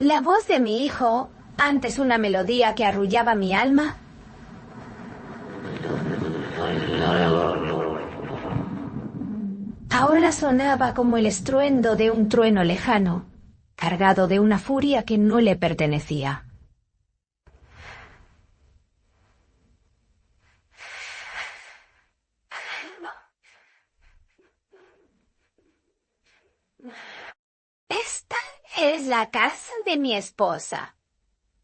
La voz de mi hijo, antes una melodía que arrullaba mi alma, ahora sonaba como el estruendo de un trueno lejano, cargado de una furia que no le pertenecía. Esta es la casa de mi esposa.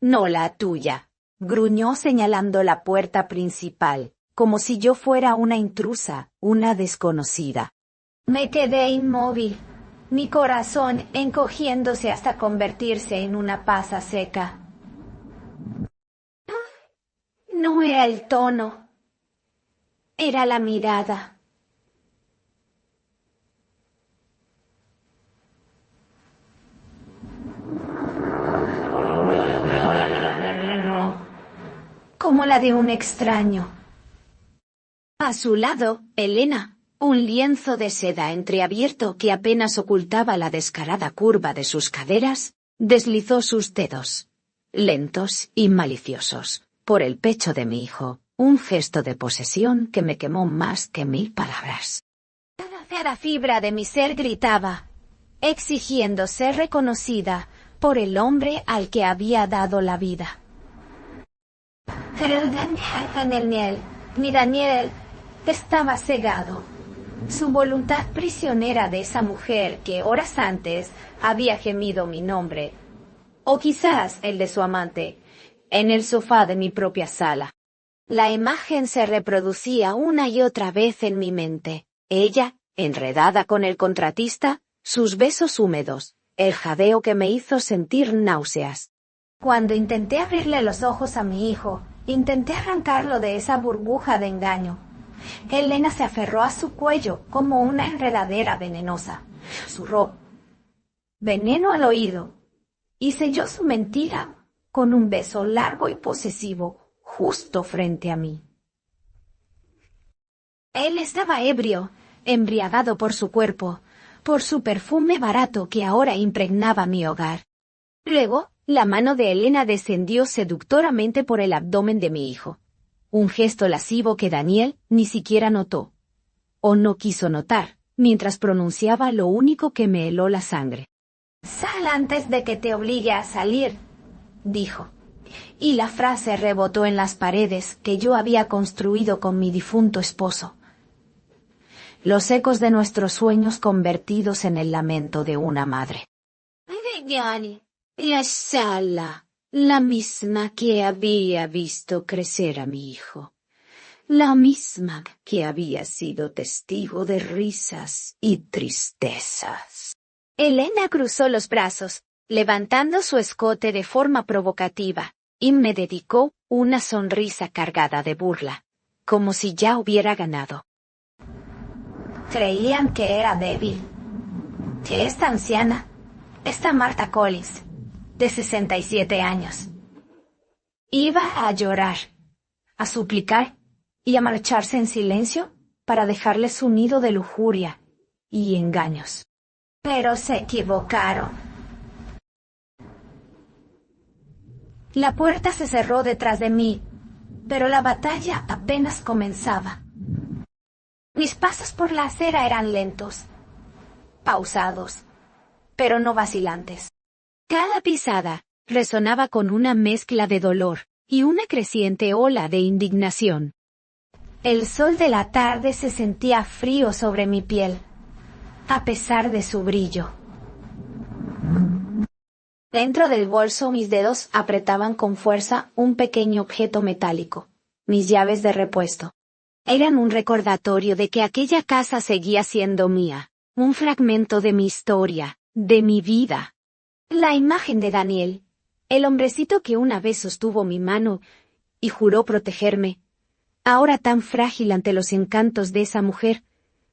No la tuya, gruñó señalando la puerta principal, como si yo fuera una intrusa, una desconocida. Me quedé inmóvil, mi corazón encogiéndose hasta convertirse en una pasa seca. No era el tono, era la mirada. Como la de un extraño. A su lado, Elena, un lienzo de seda entreabierto que apenas ocultaba la descarada curva de sus caderas, deslizó sus dedos, lentos y maliciosos, por el pecho de mi hijo, un gesto de posesión que me quemó más que 1000 palabras. Cada fibra de mi ser gritaba, exigiendo ser reconocida por el hombre al que había dado la vida. Pero mi Daniel, estaba cegado. Su voluntad prisionera de esa mujer que horas antes había gemido mi nombre, o quizás el de su amante, en el sofá de mi propia sala. La imagen se reproducía una y otra vez en mi mente. Ella, enredada con el contratista, sus besos húmedos, el jadeo que me hizo sentir náuseas. Cuando intenté abrirle los ojos a mi hijo, intenté arrancarlo de esa burbuja de engaño. Elena se aferró a su cuello como una enredadera venenosa. Susurró veneno al oído y selló su mentira con un beso largo y posesivo justo frente a mí. Él estaba ebrio, embriagado por su cuerpo, por su perfume barato que ahora impregnaba mi hogar. Luego, la mano de Elena descendió seductoramente por el abdomen de mi hijo. Un gesto lascivo que Daniel ni siquiera notó, o no quiso notar, mientras pronunciaba lo único que me heló la sangre. «Sal antes de que te obligue a salir», dijo, y la frase rebotó en las paredes que yo había construido con mi difunto esposo. Los ecos de nuestros sueños convertidos en el lamento de una madre. La sala, la misma que había visto crecer a mi hijo, la misma que había sido testigo de risas y tristezas. Elena cruzó los brazos, levantando su escote de forma provocativa, y me dedicó una sonrisa cargada de burla, como si ya hubiera ganado. Creían que era débil, que esta anciana, esta Martha Collins, de 67 años, iba a llorar, a suplicar y a marcharse en silencio para dejarles su nido de lujuria y engaños. Pero se equivocaron. La puerta se cerró detrás de mí, pero la batalla apenas comenzaba. Mis pasos por la acera eran lentos, pausados, pero no vacilantes. Cada pisada resonaba con una mezcla de dolor y una creciente ola de indignación. El sol de la tarde se sentía frío sobre mi piel, a pesar de su brillo. Dentro del bolso mis dedos apretaban con fuerza un pequeño objeto metálico, mis llaves de repuesto. Eran un recordatorio de que aquella casa seguía siendo mía, un fragmento de mi historia, de mi vida. La imagen de Daniel, el hombrecito que una vez sostuvo mi mano y juró protegerme, ahora tan frágil ante los encantos de esa mujer,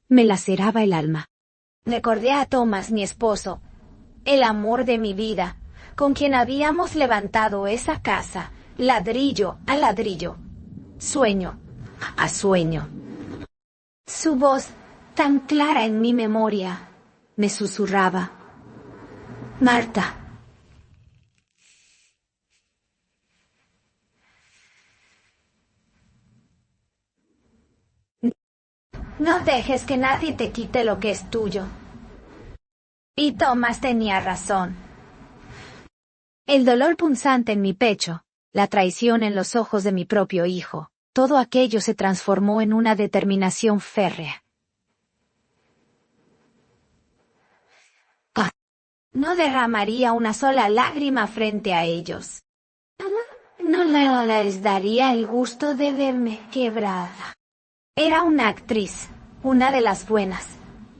me laceraba el alma. Recordé a Thomas, mi esposo, el amor de mi vida, con quien habíamos levantado esa casa, ladrillo a ladrillo, sueño a sueño. Su voz, tan clara en mi memoria, me susurraba: Marta, No dejes que nadie te quite lo que es tuyo. Y Thomas tenía razón. El dolor punzante en mi pecho, la traición en los ojos de mi propio hijo, todo aquello se transformó en una determinación férrea. No derramaría una sola lágrima frente a ellos. No les daría el gusto de verme quebrada. Era una actriz, una de las buenas,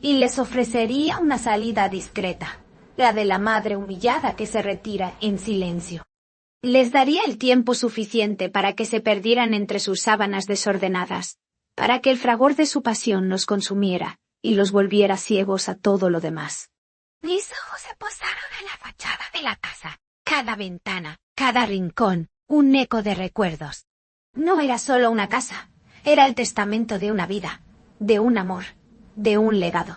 y les ofrecería una salida discreta, la de la madre humillada que se retira en silencio. Les daría el tiempo suficiente para que se perdieran entre sus sábanas desordenadas, para que el fragor de su pasión los consumiera y los volviera ciegos a todo lo demás. Mis ojos se posaron en la fachada de la casa, cada ventana, cada rincón, un eco de recuerdos. No era solo una casa, era el testamento de una vida, de un amor, de un legado.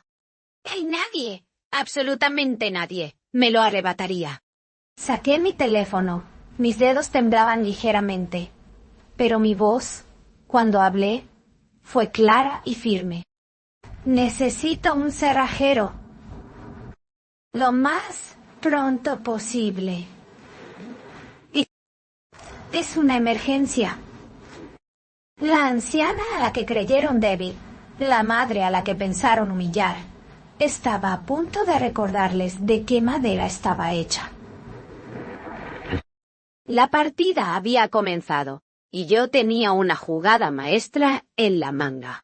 Y nadie, absolutamente nadie, me lo arrebataría. Saqué mi teléfono, mis dedos temblaban ligeramente, pero mi voz, cuando hablé, fue clara y firme. Necesito un cerrajero. Lo más pronto posible. Y es una emergencia. La anciana a la que creyeron débil, la madre a la que pensaron humillar, estaba a punto de recordarles de qué madera estaba hecha. La partida había comenzado, y yo tenía una jugada maestra en la manga.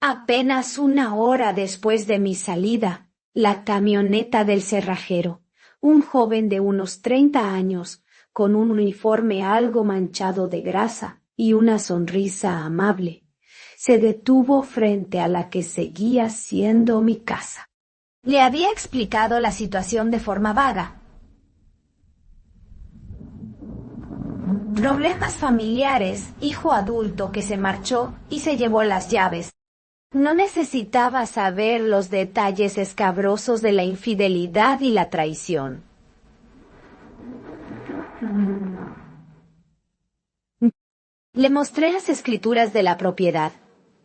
Apenas una hora después de mi salida, la camioneta del cerrajero, un joven de unos 30 años, con un uniforme algo manchado de grasa y una sonrisa amable, se detuvo frente a la que seguía siendo mi casa. Le había explicado la situación de forma vaga. Problemas familiares, hijo adulto que se marchó y se llevó las llaves. No necesitaba saber los detalles escabrosos de la infidelidad y la traición. Le mostré las escrituras de la propiedad,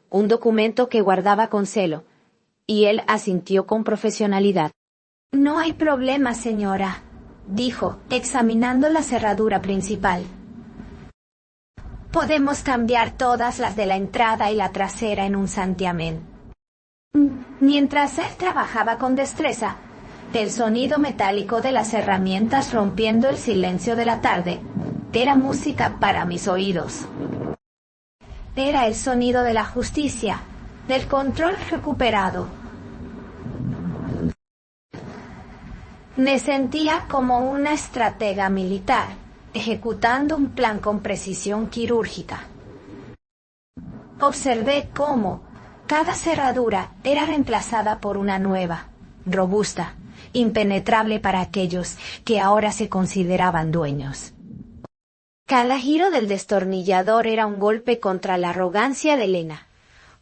un documento que guardaba con celo, y él asintió con profesionalidad. No hay problema, señora, dijo, examinando la cerradura principal. Podemos cambiar todas las de la entrada y la trasera en un santiamén. Mientras él trabajaba con destreza, el sonido metálico de las herramientas rompiendo el silencio de la tarde era música para mis oídos. Era el sonido de la justicia, del control recuperado. Me sentía como una estratega militar, ejecutando un plan con precisión quirúrgica. Observé cómo cada cerradura era reemplazada por una nueva, robusta, impenetrable para aquellos que ahora se consideraban dueños. Cada giro del destornillador era un golpe contra la arrogancia de Elena,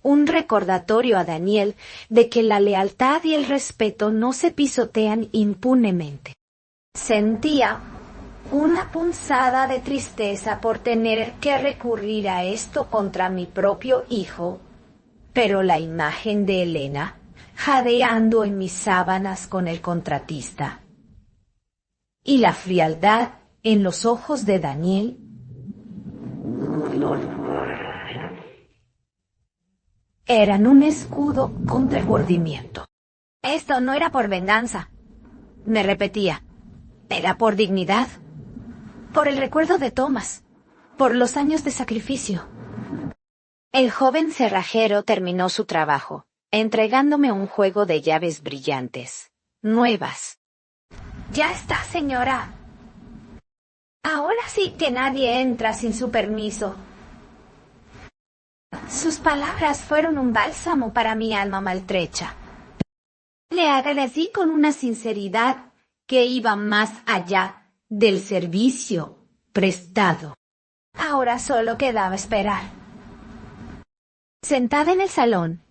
un recordatorio a Daniel de que la lealtad y el respeto no se pisotean impunemente. Sentía una punzada de tristeza por tener que recurrir a esto contra mi propio hijo, pero la imagen de Elena, jadeando en mis sábanas con el contratista, y la frialdad en los ojos de Daniel, eran un escudo contra el remordimiento. Esto no era por venganza, me repetía, era por dignidad, por el recuerdo de Thomas, por los años de sacrificio. El joven cerrajero terminó su trabajo, entregándome un juego de llaves brillantes, nuevas. Ya está, señora. Ahora sí que nadie entra sin su permiso. Sus palabras fueron un bálsamo para mi alma maltrecha. Le agradecí con una sinceridad que iba más allá del servicio prestado. Ahora solo quedaba esperar. Sentada en el salón,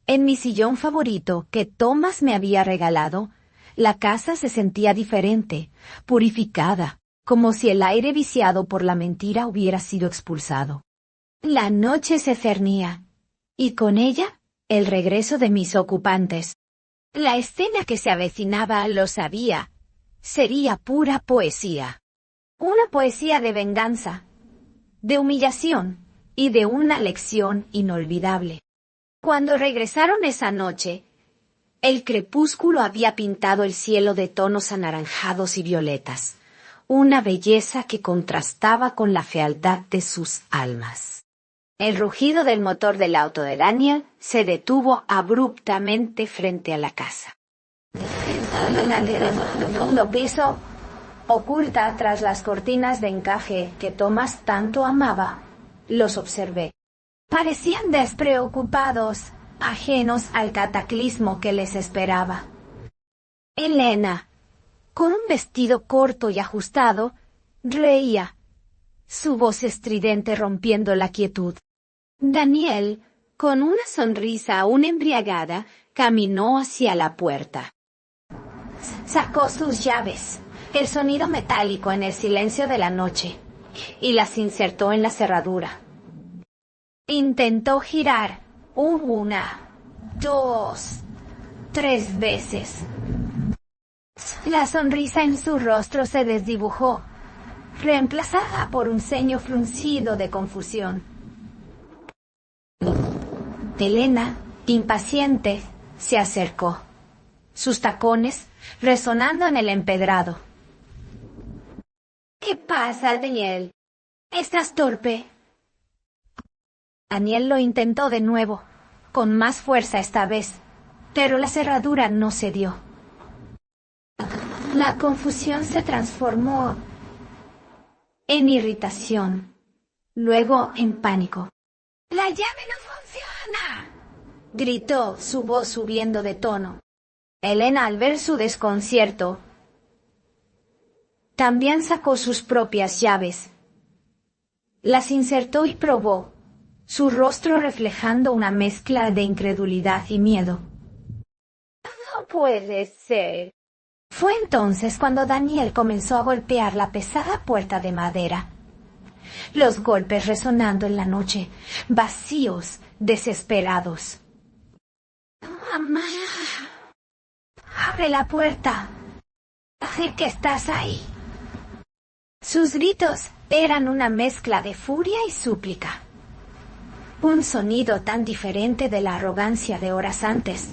en mi sillón favorito que Thomas me había regalado, la casa se sentía diferente, purificada, como si el aire viciado por la mentira hubiera sido expulsado. La noche se cernía, y con ella, el regreso de mis ocupantes. La escena que se avecinaba, lo sabía, sería pura poesía. Una poesía de venganza, de humillación, y de una lección inolvidable. Cuando regresaron esa noche, el crepúsculo había pintado el cielo de tonos anaranjados y violetas, una belleza que contrastaba con la fealdad de sus almas. El rugido del motor del auto de Daniel se detuvo abruptamente frente a la casa. El segundo piso, oculta tras las cortinas de encaje que Thomas tanto amaba, los observé. Parecían despreocupados, ajenos al cataclismo que les esperaba. Elena, con un vestido corto y ajustado, reía, su voz estridente rompiendo la quietud. Daniel, con una sonrisa aún embriagada, caminó hacia la puerta. Sacó sus llaves, el sonido metálico en el silencio de la noche, y las insertó en la cerradura. Intentó girar, 1, 2, 3 veces. La sonrisa en su rostro se desdibujó, reemplazada por un ceño fruncido de confusión. Elena, impaciente, se acercó, sus tacones resonando en el empedrado. ¿Qué pasa, Daniel? ¿Estás torpe? Daniel lo intentó de nuevo, con más fuerza esta vez, pero la cerradura no cedió. La confusión se transformó en irritación, luego en pánico. ¡La llave no funciona!, gritó, su voz subiendo de tono. Elena, al ver su desconcierto, también sacó sus propias llaves. Las insertó y probó, su rostro reflejando una mezcla de incredulidad y miedo. «No puede ser». Fue entonces cuando Daniel comenzó a golpear la pesada puerta de madera. Los golpes resonando en la noche, vacíos, desesperados. «Mamá, abre la puerta. Sé que estás ahí». Sus gritos eran una mezcla de furia y súplica. Un sonido tan diferente de la arrogancia de horas antes.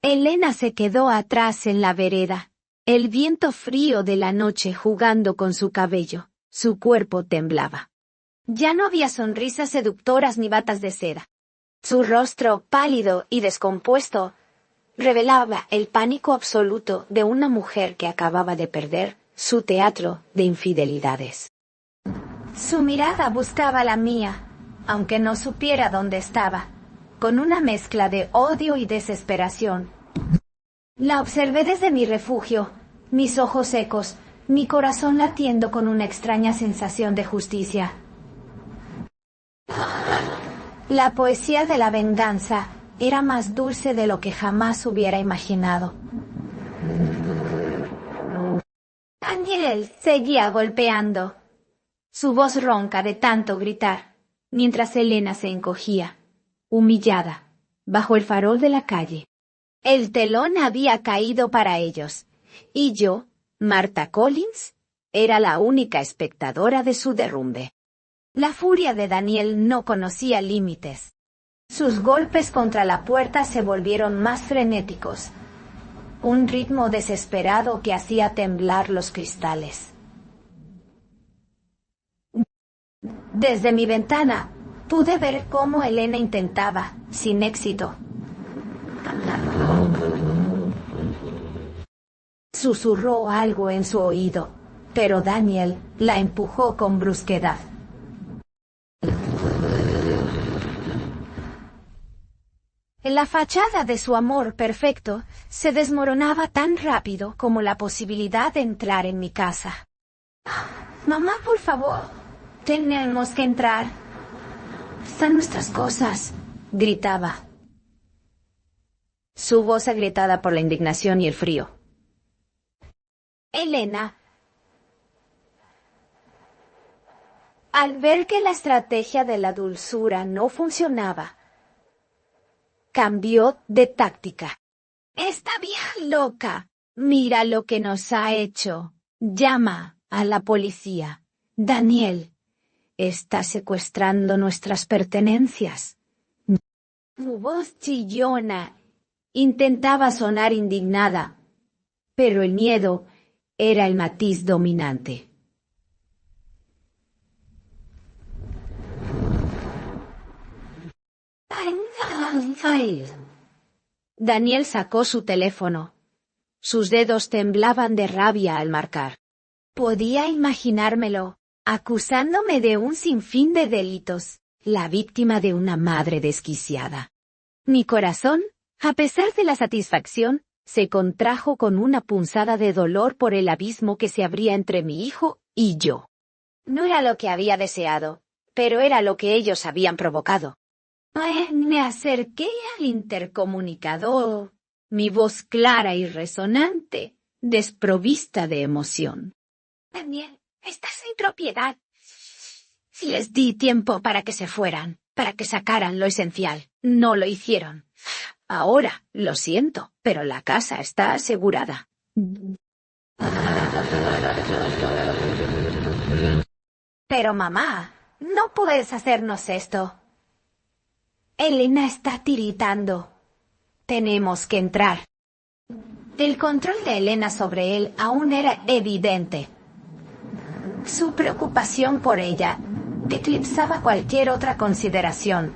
Elena se quedó atrás en la vereda, el viento frío de la noche jugando con su cabello, su cuerpo temblaba. Ya no había sonrisas seductoras ni batas de seda. Su rostro, pálido y descompuesto, revelaba el pánico absoluto de una mujer que acababa de perder su teatro de infidelidades. Su mirada buscaba la mía, aunque no supiera dónde estaba, con una mezcla de odio y desesperación. La observé desde mi refugio, mis ojos secos, mi corazón latiendo con una extraña sensación de justicia. La poesía de la venganza era más dulce de lo que jamás hubiera imaginado. Daniel seguía golpeando, su voz ronca de tanto gritar, mientras Elena se encogía, humillada, bajo el farol de la calle. El telón había caído para ellos, y yo, Martha Collins, era la única espectadora de su derrumbe. La furia de Daniel no conocía límites. Sus golpes contra la puerta se volvieron más frenéticos, un ritmo desesperado que hacía temblar los cristales. Desde mi ventana, pude ver cómo Elena intentaba, sin éxito. Susurró algo en su oído, pero Daniel la empujó con brusquedad. La fachada de su amor perfecto se desmoronaba tan rápido como la posibilidad de entrar en mi casa. «Mamá, por favor, tenemos que entrar. Están nuestras cosas», gritaba. Su voz agrietada por la indignación y el frío. Elena, al ver que la estrategia de la dulzura no funcionaba, Cambió de táctica. Esta vieja loca. Mira lo que nos ha hecho. Llama a la policía. Daniel. Está secuestrando nuestras pertenencias. Su voz chillona. Intentaba sonar indignada. Pero el miedo era el matiz dominante. Daniel sacó su teléfono. Sus dedos temblaban de rabia al marcar. Podía imaginármelo, acusándome de un sinfín de delitos, la víctima de una madre desquiciada. Mi corazón, a pesar de la satisfacción, se contrajo con una punzada de dolor por el abismo que se abría entre mi hijo y yo. No era lo que había deseado, pero era lo que ellos habían provocado. Me acerqué al intercomunicador, mi voz clara y resonante, desprovista de emoción. Daniel, estás en propiedad. Les di tiempo para que se fueran, para que sacaran lo esencial. No lo hicieron. Ahora, lo siento, pero la casa está asegurada. Pero mamá, no puedes hacernos esto. Elena está tiritando. Tenemos que entrar. El control de Elena sobre él aún era evidente. Su preocupación por ella eclipsaba cualquier otra consideración.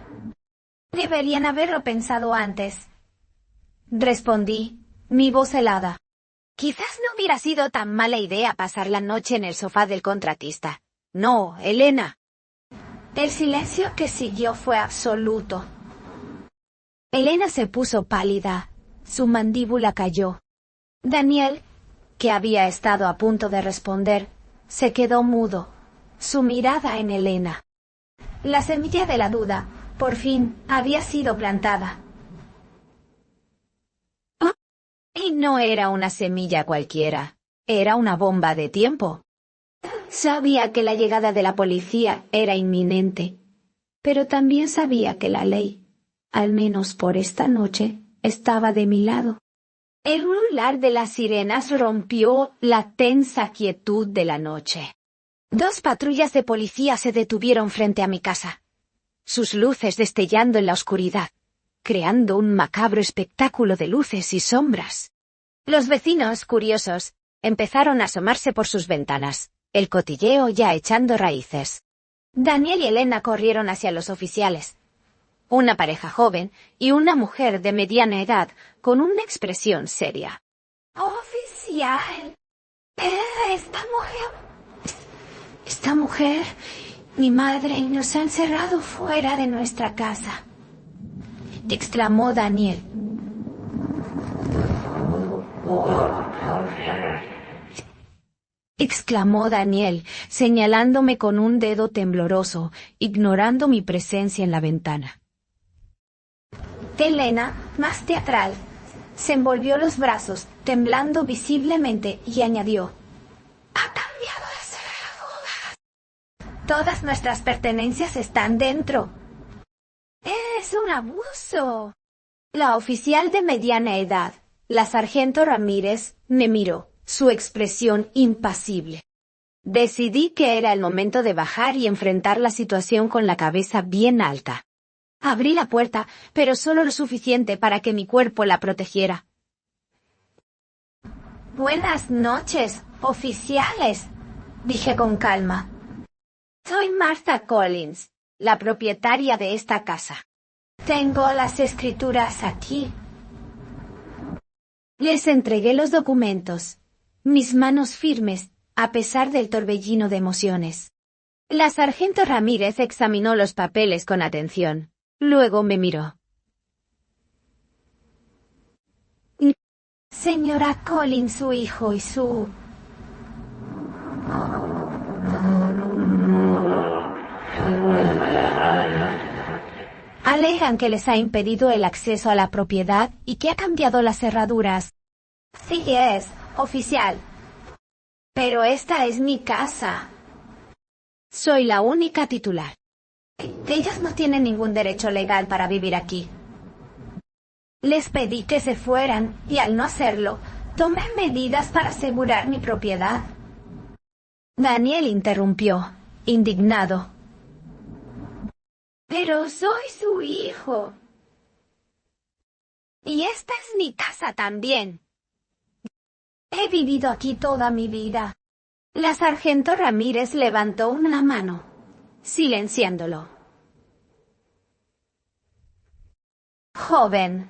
Deberían haberlo pensado antes. Respondí, mi voz helada. Quizás no hubiera sido tan mala idea pasar la noche en el sofá del contratista. No, Elena. El silencio que siguió fue absoluto. Elena se puso pálida. Su mandíbula cayó. Daniel, que había estado a punto de responder, se quedó mudo, su mirada en Elena. La semilla de la duda, por fin, había sido plantada. ¿Oh? Y no era una semilla cualquiera, era una bomba de tiempo. Sabía que la llegada de la policía era inminente, pero también sabía que la ley, al menos por esta noche, estaba de mi lado. El ulular de las sirenas rompió la tensa quietud de la noche. 2 patrullas de policía se detuvieron frente a mi casa, sus luces destellando en la oscuridad, creando un macabro espectáculo de luces y sombras. Los vecinos, curiosos, empezaron a asomarse por sus ventanas, el cotilleo ya echando raíces. Daniel y Elena corrieron hacia los oficiales. Una pareja joven y una mujer de mediana edad con una expresión seria. Oficial, esta mujer, mi madre, nos ha encerrado fuera de nuestra casa, exclamó Daniel. Señalándome con un dedo tembloroso, ignorando mi presencia en la ventana. Elena, más teatral, se envolvió los brazos, temblando visiblemente, y añadió: «Ha cambiado las cerraduras. Todas nuestras pertenencias están dentro». «Es un abuso». La oficial de mediana edad, la sargento Ramírez, me miró, su expresión impasible. Decidí que era el momento de bajar y enfrentar la situación con la cabeza bien alta. Abrí la puerta, pero solo lo suficiente para que mi cuerpo la protegiera. «Buenas noches, oficiales», dije con calma. «Soy Martha Collins, la propietaria de esta casa. Tengo las escrituras aquí». Les entregué los documentos, mis manos firmes, a pesar del torbellino de emociones. La sargento Ramírez examinó los papeles con atención. Luego me miró. «Señora Collins, su hijo y su...» «alegan que les ha impedido el acceso a la propiedad y que ha cambiado las cerraduras». «Sí es, oficial. Pero esta es mi casa. Soy la única titular. Ellos no tienen ningún derecho legal para vivir aquí». Les pedí que se fueran, y al no hacerlo, tomé medidas para asegurar mi propiedad. Daniel interrumpió, indignado. Pero soy su hijo. Y esta es mi casa también. He vivido aquí toda mi vida. La sargento Ramírez levantó una mano, silenciándolo. Joven,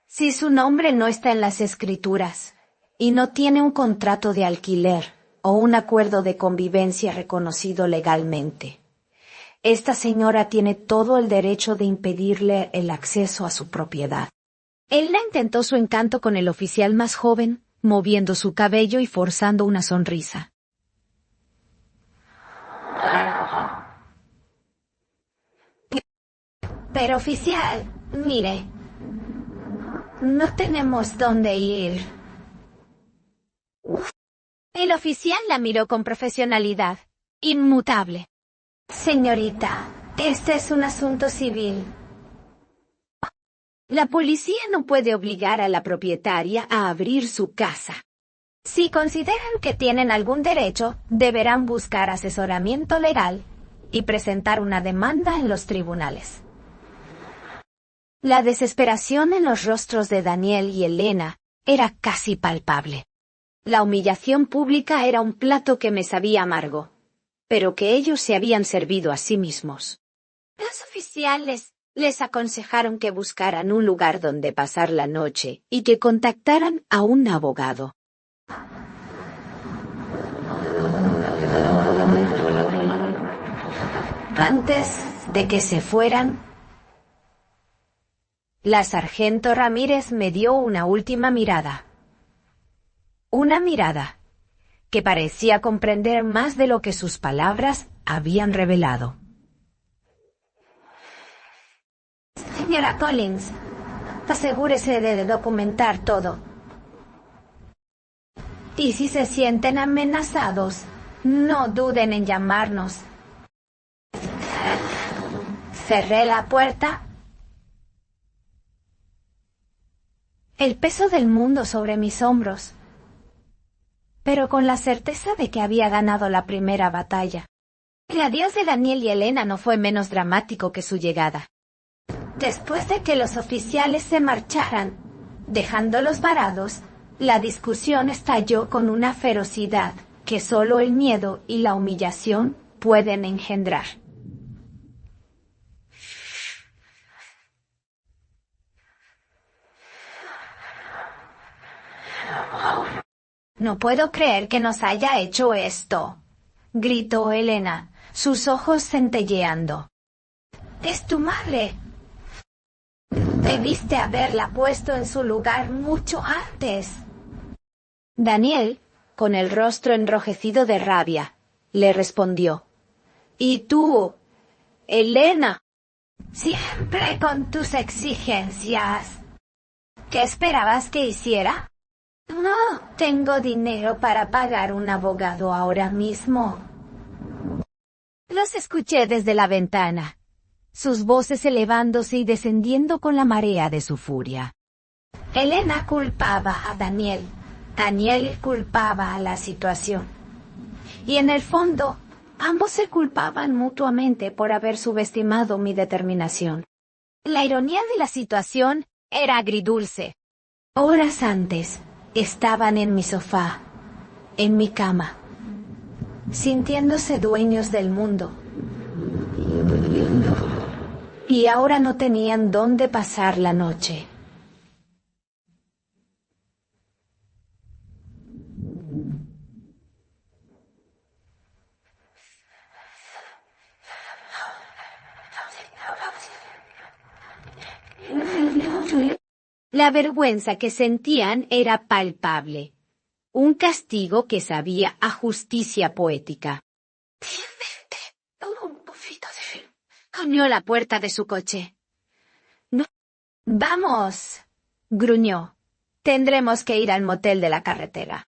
si su nombre no está en las escrituras y no tiene un contrato de alquiler o un acuerdo de convivencia reconocido legalmente, esta señora tiene todo el derecho de impedirle el acceso a su propiedad. Elena intentó su encanto con el oficial más joven, moviendo su cabello y forzando una sonrisa. Pero oficial, mire, no tenemos dónde ir. El oficial la miró con profesionalidad, inmutable. Señorita, este es un asunto civil. La policía no puede obligar a la propietaria a abrir su casa. Si consideran que tienen algún derecho, deberán buscar asesoramiento legal y presentar una demanda en los tribunales. La desesperación en los rostros de Daniel y Elena era casi palpable. La humillación pública era un plato que me sabía amargo, pero que ellos se habían servido a sí mismos. Los oficiales les aconsejaron que buscaran un lugar donde pasar la noche y que contactaran a un abogado. Antes de que se fueran, la sargento Ramírez me dio una última mirada. Una mirada que parecía comprender más de lo que sus palabras habían revelado. Señora Collins, asegúrese de documentar todo. Y si se sienten amenazados, no duden en llamarnos. Cerré la puerta. El peso del mundo sobre mis hombros, pero con la certeza de que había ganado la primera batalla. El adiós de Daniel y Elena no fue menos dramático que su llegada. Después de que los oficiales se marcharan, dejándolos varados, la discusión estalló con una ferocidad que solo el miedo y la humillación pueden engendrar. No puedo creer que nos haya hecho esto, gritó Elena, sus ojos centelleando. Es tu madre. Debiste haberla puesto en su lugar mucho antes. Daniel, con el rostro enrojecido de rabia, le respondió. ¿Y tú, Elena? Siempre con tus exigencias. ¿Qué esperabas que hiciera? No tengo dinero para pagar un abogado ahora mismo. Los escuché desde la ventana, sus voces elevándose y descendiendo con la marea de su furia. Elena culpaba a Daniel, Daniel culpaba a la situación. Y en el fondo, ambos se culpaban mutuamente por haber subestimado mi determinación. La ironía de la situación era agridulce. Horas antes, estaban en mi sofá, en mi cama, sintiéndose dueños del mundo. Y ahora no tenían dónde pasar la noche. La vergüenza que sentían era palpable. Un castigo que sabía a justicia poética. Coñó la puerta de su coche. No. Vamos, gruñó. Tendremos que ir al motel de la carretera.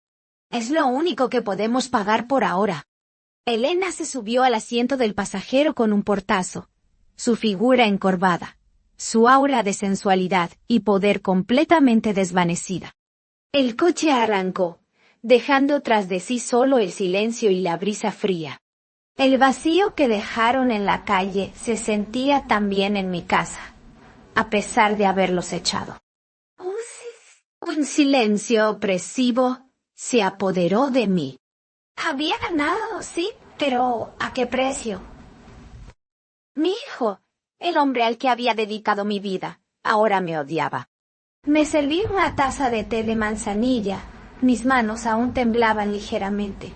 Es lo único que podemos pagar por ahora. Elena se subió al asiento del pasajero con un portazo, su figura encorvada, su aura de sensualidad y poder completamente desvanecida. El coche arrancó, dejando tras de sí solo el silencio y la brisa fría. El vacío que dejaron en la calle se sentía también en mi casa, a pesar de haberlos echado. Un silencio opresivo se apoderó de mí. Había ganado, sí, pero ¿a qué precio? Mi hijo, el hombre al que había dedicado mi vida, ahora me odiaba. Me serví una taza de té de manzanilla. Mis manos aún temblaban ligeramente.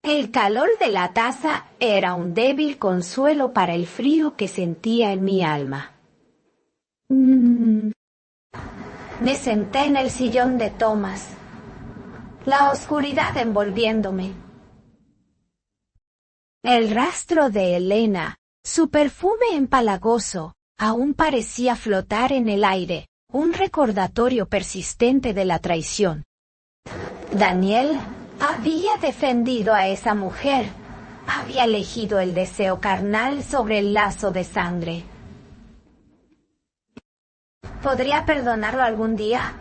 El calor de la taza era un débil consuelo para el frío que sentía en mi alma. Me senté en el sillón de Thomas, la oscuridad envolviéndome. El rastro de Elena, su perfume empalagoso, aún parecía flotar en el aire, un recordatorio persistente de la traición. Daniel había defendido a esa mujer, había elegido el deseo carnal sobre el lazo de sangre. ¿Podría perdonarlo algún día?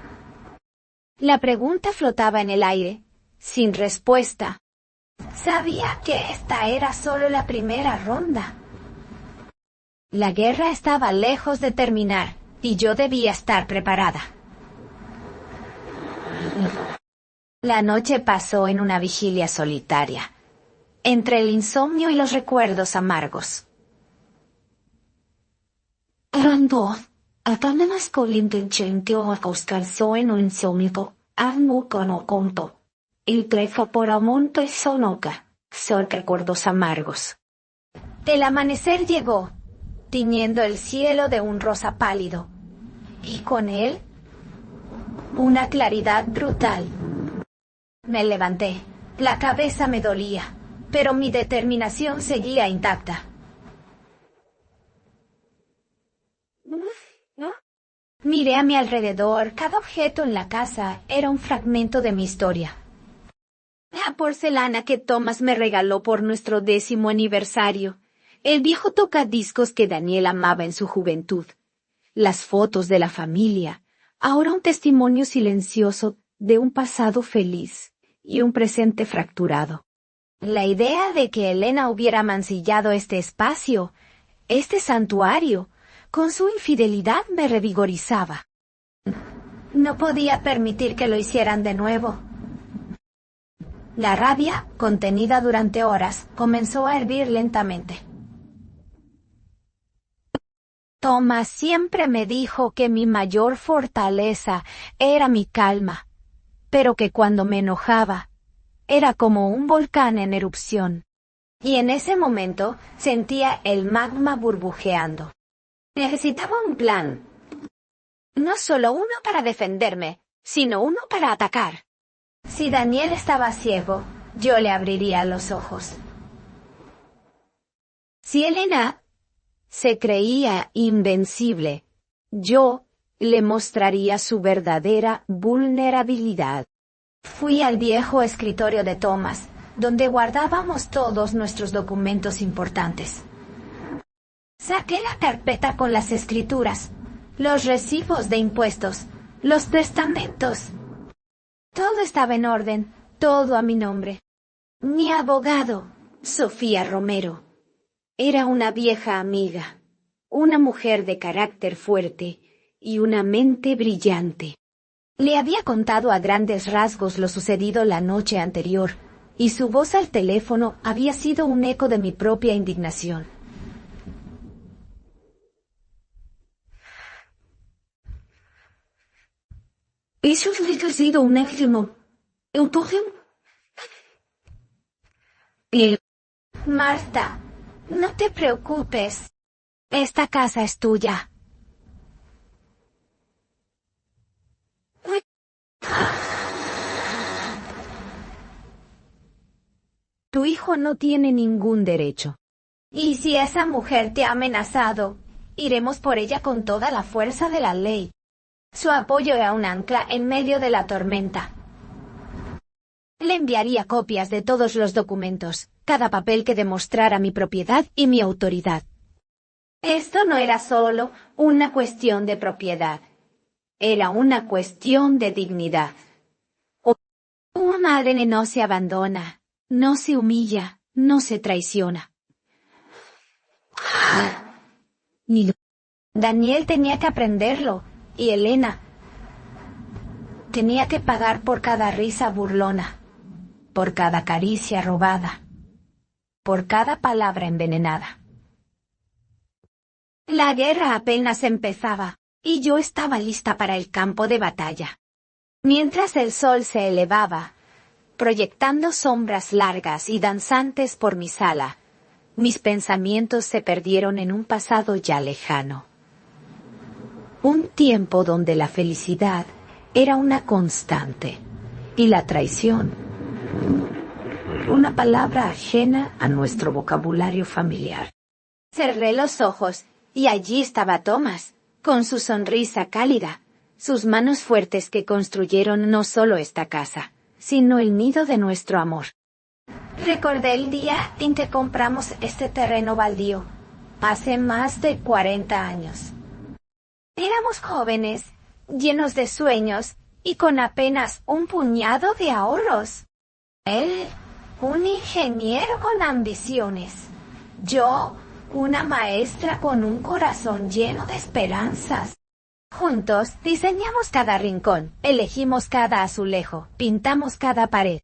La pregunta flotaba en el aire, sin respuesta. Sabía que esta era solo la primera ronda. La guerra estaba lejos de terminar, y yo debía estar preparada. La noche pasó en una vigilia solitaria, entre el insomnio y los recuerdos amargos. Rando, atame mascolintente o acostarse en un insomnio, amo con conto. Il trefa por amonto y sonoca, son recuerdos amargos. El amanecer llegó, tiñendo el cielo de un rosa pálido, y con él, una claridad brutal. Me levanté, la cabeza me dolía, pero mi determinación seguía intacta. Miré a mi alrededor, cada objeto en la casa era un fragmento de mi historia. La porcelana que Thomas me regaló por nuestro 10º aniversario, el viejo tocadiscos que Daniel amaba en su juventud, las fotos de la familia, ahora un testimonio silencioso de un pasado feliz y un presente fracturado. La idea de que Elena hubiera mancillado este espacio, este santuario, con su infidelidad me revigorizaba. No podía permitir que lo hicieran de nuevo. La rabia, contenida durante horas, comenzó a hervir lentamente. Thomas siempre me dijo que mi mayor fortaleza era mi calma, pero que cuando me enojaba, era como un volcán en erupción. Y en ese momento sentía el magma burbujeando. Necesitaba un plan. No solo uno para defenderme, sino uno para atacar. Si Daniel estaba ciego, yo le abriría los ojos. Si Elena se creía invencible, yo le mostraría su verdadera vulnerabilidad. Fui al viejo escritorio de Thomas, donde guardábamos todos nuestros documentos importantes. Saqué la carpeta con las escrituras, los recibos de impuestos, los testamentos. Todo estaba en orden, todo a mi nombre. Mi abogado, Sofía Romero, era una vieja amiga, una mujer de carácter fuerte y una mente brillante. Le había contado a grandes rasgos lo sucedido la noche anterior, y su voz al teléfono había sido un eco de mi propia indignación. Eso ha sido un éxito. Entonces... Marta, no te preocupes. Esta casa es tuya. Tu hijo no tiene ningún derecho. Y si esa mujer te ha amenazado, iremos por ella con toda la fuerza de la ley. Su apoyo era un ancla en medio de la tormenta. Le enviaría copias de todos los documentos, cada papel que demostrara mi propiedad y mi autoridad. Esto no era solo una cuestión de propiedad. Era una cuestión de dignidad. Una madre no se abandona, no se humilla, no se traiciona. Ni Daniel tenía que aprenderlo, y Elena tenía que pagar por cada risa burlona, por cada caricia robada, por cada palabra envenenada. La guerra apenas empezaba, y yo estaba lista para el campo de batalla. Mientras el sol se elevaba, proyectando sombras largas y danzantes por mi sala, mis pensamientos se perdieron en un pasado ya lejano. Un tiempo donde la felicidad era una constante y la traición una palabra ajena a nuestro vocabulario familiar. Cerré los ojos y allí estaba Thomas, con su sonrisa cálida, sus manos fuertes que construyeron no solo esta casa, sino el nido de nuestro amor. Recordé el día en que compramos este terreno baldío, hace más de 40 años. Éramos jóvenes, llenos de sueños y con apenas un puñado de ahorros. Él, un ingeniero con ambiciones. Yo, una maestra con un corazón lleno de esperanzas. Juntos diseñamos cada rincón, elegimos cada azulejo, pintamos cada pared.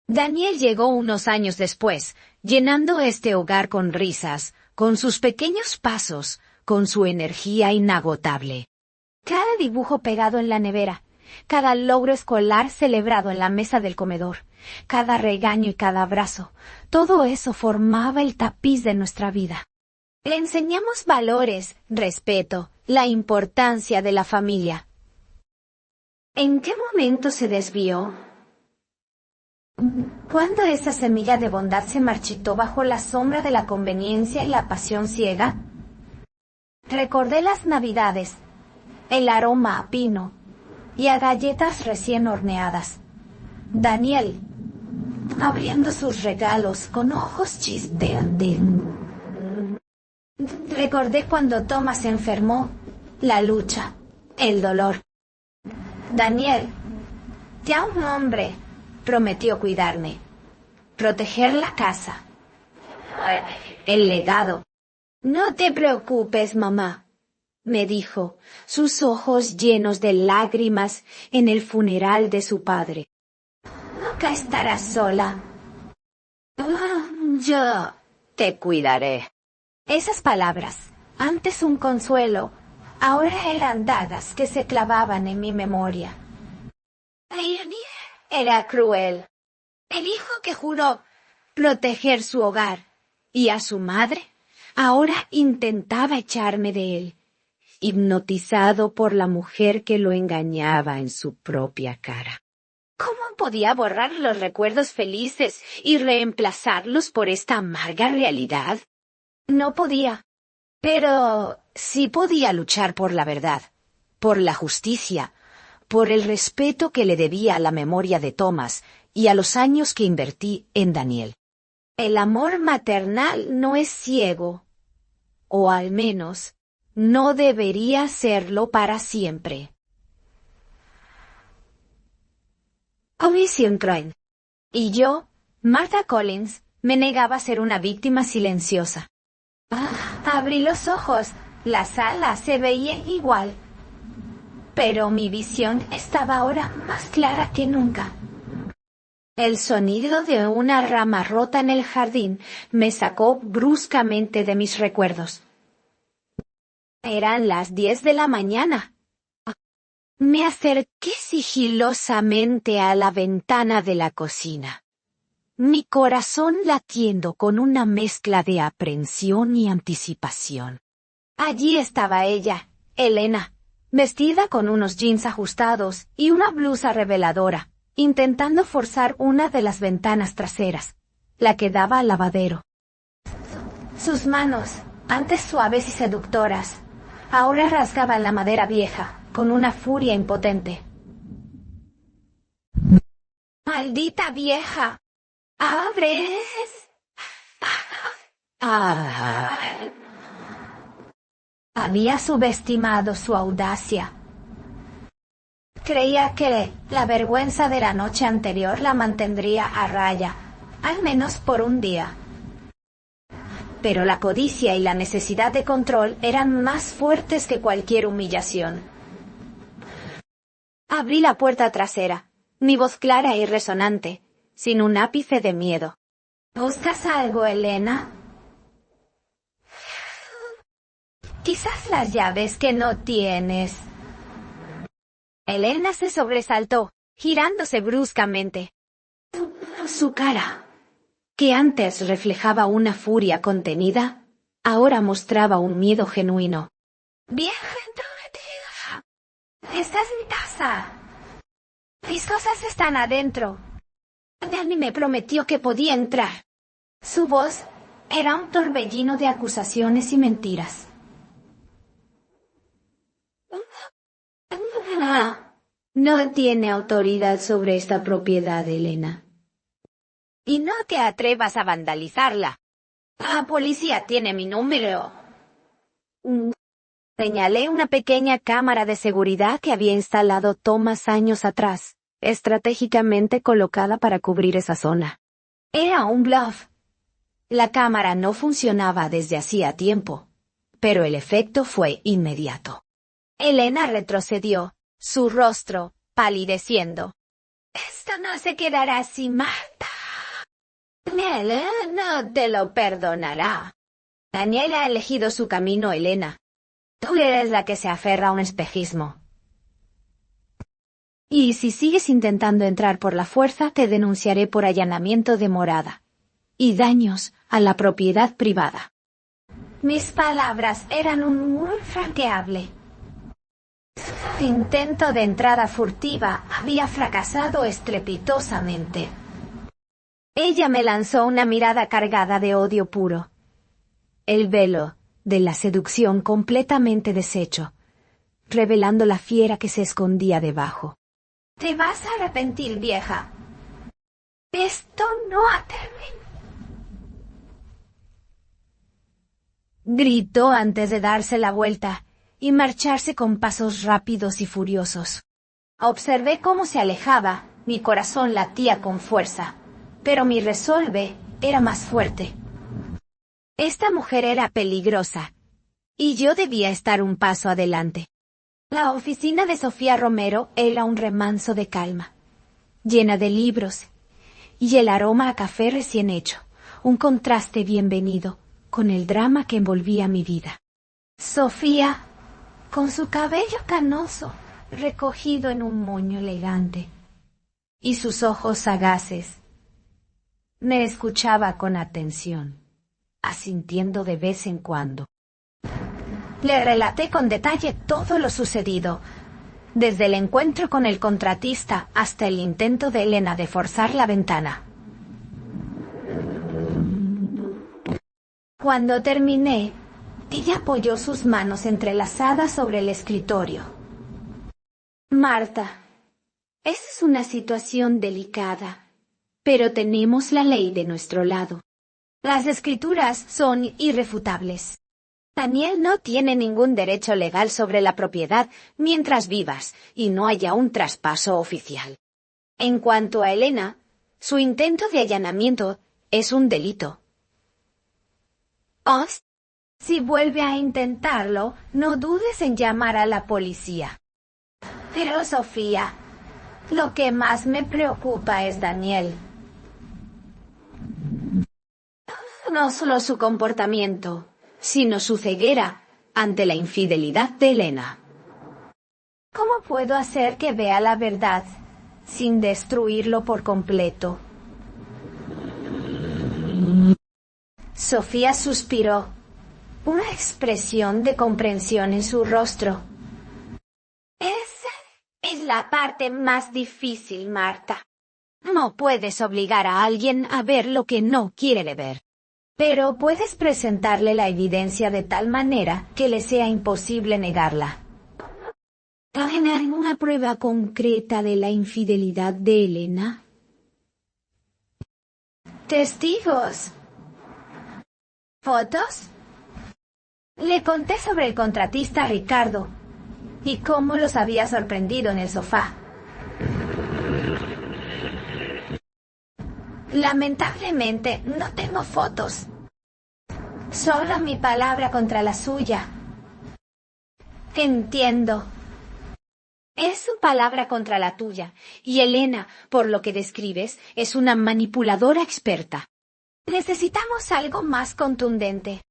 Daniel llegó unos años después, llenando este hogar con risas, con sus pequeños pasos, con su energía inagotable. Cada dibujo pegado en la nevera, cada logro escolar celebrado en la mesa del comedor, cada regaño y cada abrazo, todo eso formaba el tapiz de nuestra vida. Le enseñamos valores, respeto, la importancia de la familia. ¿En qué momento se desvió? ¿Cuándo esa semilla de bondad se marchitó bajo la sombra de la conveniencia y la pasión ciega? Recordé las Navidades, el aroma a pino y a galletas recién horneadas. Daniel, abriendo sus regalos con ojos chispeantes. Recordé cuando Thomas se enfermó, la lucha, el dolor. Daniel, ya un hombre, prometió cuidarme, proteger la casa, el legado. No te preocupes, mamá, me dijo, sus ojos llenos de lágrimas en el funeral de su padre. Nunca estarás sola. Yo te cuidaré. Esas palabras, antes un consuelo, ahora eran dagas que se clavaban en mi memoria. Era cruel. El hijo que juró proteger su hogar, y a su madre, ahora intentaba echarme de él, hipnotizado por la mujer que lo engañaba en su propia cara. ¿Cómo podía borrar los recuerdos felices y reemplazarlos por esta amarga realidad? No podía, pero sí podía luchar por la verdad, por la justicia, por el respeto que le debía a la memoria de Thomas y a los años que invertí en Daniel. El amor maternal no es ciego, o al menos, no debería serlo para siempre. Omniscient Crime. Y yo, Martha Collins, me negaba a ser una víctima silenciosa. Abrí los ojos, la sala se veía igual. Pero mi visión estaba ahora más clara que nunca. El sonido de una rama rota en el jardín me sacó bruscamente de mis recuerdos. Eran las 10 de la mañana. Me acerqué sigilosamente a la ventana de la cocina, mi corazón latiendo con una mezcla de aprensión y anticipación. Allí estaba ella, Elena, vestida con unos jeans ajustados y una blusa reveladora, intentando forzar una de las ventanas traseras, la que daba al lavadero. Sus manos, antes suaves y seductoras, ahora rasgaban la madera vieja, con una furia impotente. ¡Maldita vieja! ¡Abre! Había subestimado su audacia. Creía que la vergüenza de la noche anterior la mantendría a raya, al menos por un día. Pero la codicia y la necesidad de control eran más fuertes que cualquier humillación. Abrí la puerta trasera, mi voz clara y resonante, sin un ápice de miedo. ¿Buscas algo, Elena? Quizás las llaves que no tienes. Elena se sobresaltó, girándose bruscamente. Su cara, que antes reflejaba una furia contenida, ahora mostraba un miedo genuino. Vieja entrometida, esta es mi casa. Mis cosas están adentro. Danny me prometió que podía entrar. Su voz era un torbellino de acusaciones y mentiras. No tiene autoridad sobre esta propiedad, Elena. Y no te atrevas a vandalizarla. La policía tiene mi número. Señalé una pequeña cámara de seguridad que había instalado Thomas años atrás, estratégicamente colocada para cubrir esa zona. Era un bluff. La cámara no funcionaba desde hacía tiempo, pero el efecto fue inmediato. Elena retrocedió, su rostro palideciendo. Esto no se quedará así, Marta. Daniel no te lo perdonará. Daniel ha elegido su camino, Elena. Tú eres la que se aferra a un espejismo. Y si sigues intentando entrar por la fuerza, te denunciaré por allanamiento de morada y daños a la propiedad privada. Mis palabras eran un muro infranqueable. Su intento de entrada furtiva había fracasado estrepitosamente. Ella me lanzó una mirada cargada de odio puro. El velo de la seducción completamente deshecho, revelando la fiera que se escondía debajo. Te vas a arrepentir, vieja. Esto no ha terminado. Gritó antes de darse la vuelta y marcharse con pasos rápidos y furiosos. Observé cómo se alejaba, mi corazón latía con fuerza, pero mi resolve era más fuerte. Esta mujer era peligrosa, y yo debía estar un paso adelante. La oficina de Sofía Romero era un remanso de calma, llena de libros, y el aroma a café recién hecho, un contraste bienvenido con el drama que envolvía mi vida. Sofía, con su cabello canoso, recogido en un moño elegante, y sus ojos sagaces, me escuchaba con atención, asintiendo de vez en cuando. Le relaté con detalle todo lo sucedido, desde el encuentro con el contratista hasta el intento de Elena de forzar la ventana. Cuando terminé, ella apoyó sus manos entrelazadas sobre el escritorio. Marta, es una situación delicada, pero tenemos la ley de nuestro lado. Las escrituras son irrefutables. Daniel no tiene ningún derecho legal sobre la propiedad mientras vivas y no haya un traspaso oficial. En cuanto a Elena, su intento de allanamiento es un delito. Si vuelve a intentarlo, no dudes en llamar a la policía. Pero Sofía, lo que más me preocupa es Daniel. No solo su comportamiento, sino su ceguera ante la infidelidad de Elena. ¿Cómo puedo hacer que vea la verdad sin destruirlo por completo? Sofía suspiró, una expresión de comprensión en su rostro. Esa es la parte más difícil, Marta. No puedes obligar a alguien a ver lo que no quiere ver. Pero puedes presentarle la evidencia de tal manera que le sea imposible negarla. ¿Tienen alguna prueba concreta de la infidelidad de Elena? ¿Testigos? ¿Fotos? Le conté sobre el contratista Ricardo y cómo los había sorprendido en el sofá. Lamentablemente, no tengo fotos. Solo mi palabra contra la suya. Entiendo. Es su palabra contra la tuya, y Elena, por lo que describes, es una manipuladora experta. Necesitamos algo más contundente.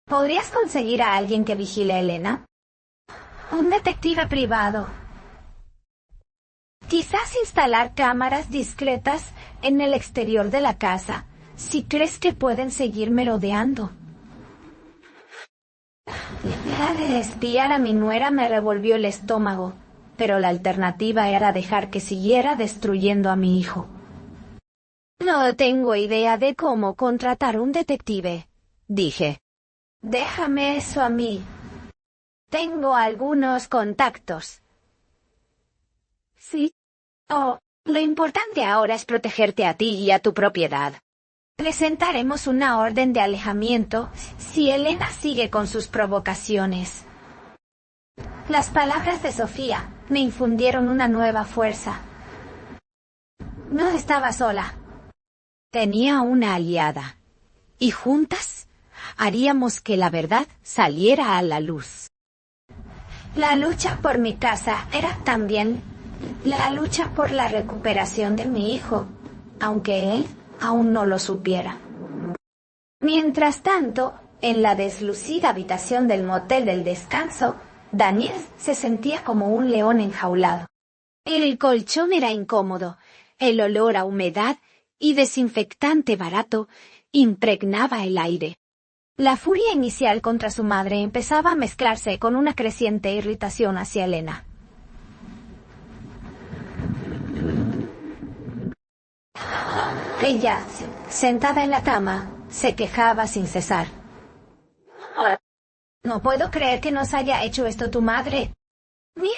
¿Podrías conseguir a alguien que vigile a Elena? Un detective privado. Quizás instalar cámaras discretas en el exterior de la casa, si crees que pueden seguir merodeando. La de espiar a mi nuera me revolvió el estómago, pero la alternativa era dejar que siguiera destruyendo a mi hijo. No tengo idea de cómo contratar un detective, dije. Déjame eso a mí. Tengo algunos contactos. ¿Sí? Oh, lo importante ahora es protegerte a ti y a tu propiedad. Presentaremos una orden de alejamiento si Elena sigue con sus provocaciones. Las palabras de Sofía me infundieron una nueva fuerza. No estaba sola. Tenía una aliada. Y juntas haríamos que la verdad saliera a la luz. La lucha por mi casa era también la lucha por la recuperación de mi hijo, aunque él aún no lo supiera. Mientras tanto, en la deslucida habitación del motel del descanso, Daniel se sentía como un león enjaulado. El colchón era incómodo, el olor a humedad y desinfectante barato impregnaba el aire. La furia inicial contra su madre empezaba a mezclarse con una creciente irritación hacia Elena. Ella, sentada en la cama, se quejaba sin cesar. No puedo creer que nos haya hecho esto tu madre. Mira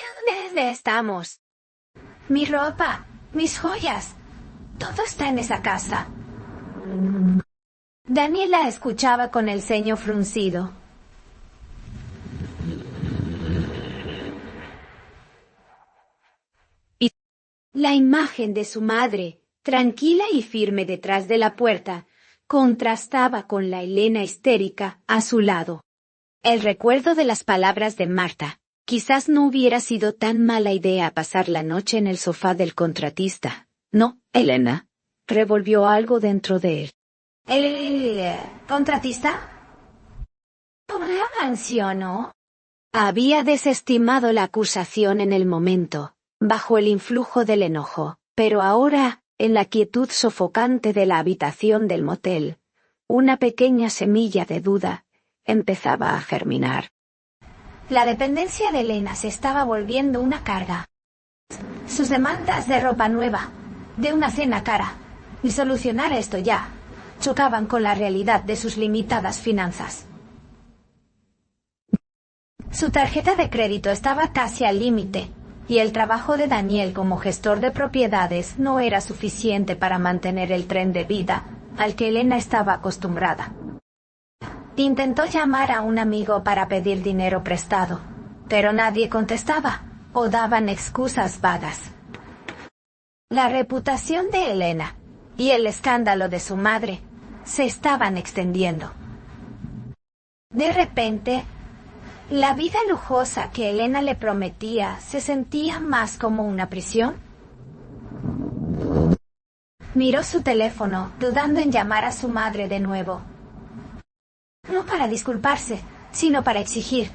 dónde estamos. Mi ropa, mis joyas, todo está en esa casa. Daniela escuchaba con el ceño fruncido. Y la imagen de su madre, tranquila y firme detrás de la puerta, contrastaba con la Elena histérica a su lado. El recuerdo de las palabras de Marta, quizás no hubiera sido tan mala idea pasar la noche en el sofá del contratista. No, Elena, revolvió algo dentro de él. ¿El contratista? ¿Por la mencionó? Había desestimado la acusación en el momento, bajo el influjo del enojo, pero ahora, en la quietud sofocante de la habitación del motel, una pequeña semilla de duda empezaba a germinar. La dependencia de Elena se estaba volviendo una carga. Sus demandas de ropa nueva, de una cena cara, y solucionar esto ya, chocaban con la realidad de sus limitadas finanzas. Su tarjeta de crédito estaba casi al límite, y el trabajo de Daniel como gestor de propiedades no era suficiente para mantener el tren de vida al que Elena estaba acostumbrada. Intentó llamar a un amigo para pedir dinero prestado, pero nadie contestaba o daban excusas vagas. La reputación de Elena y el escándalo de su madre se estaban extendiendo. De repente, la vida lujosa que Elena le prometía se sentía más como una prisión. Miró su teléfono, dudando en llamar a su madre de nuevo. No para disculparse, sino para exigir.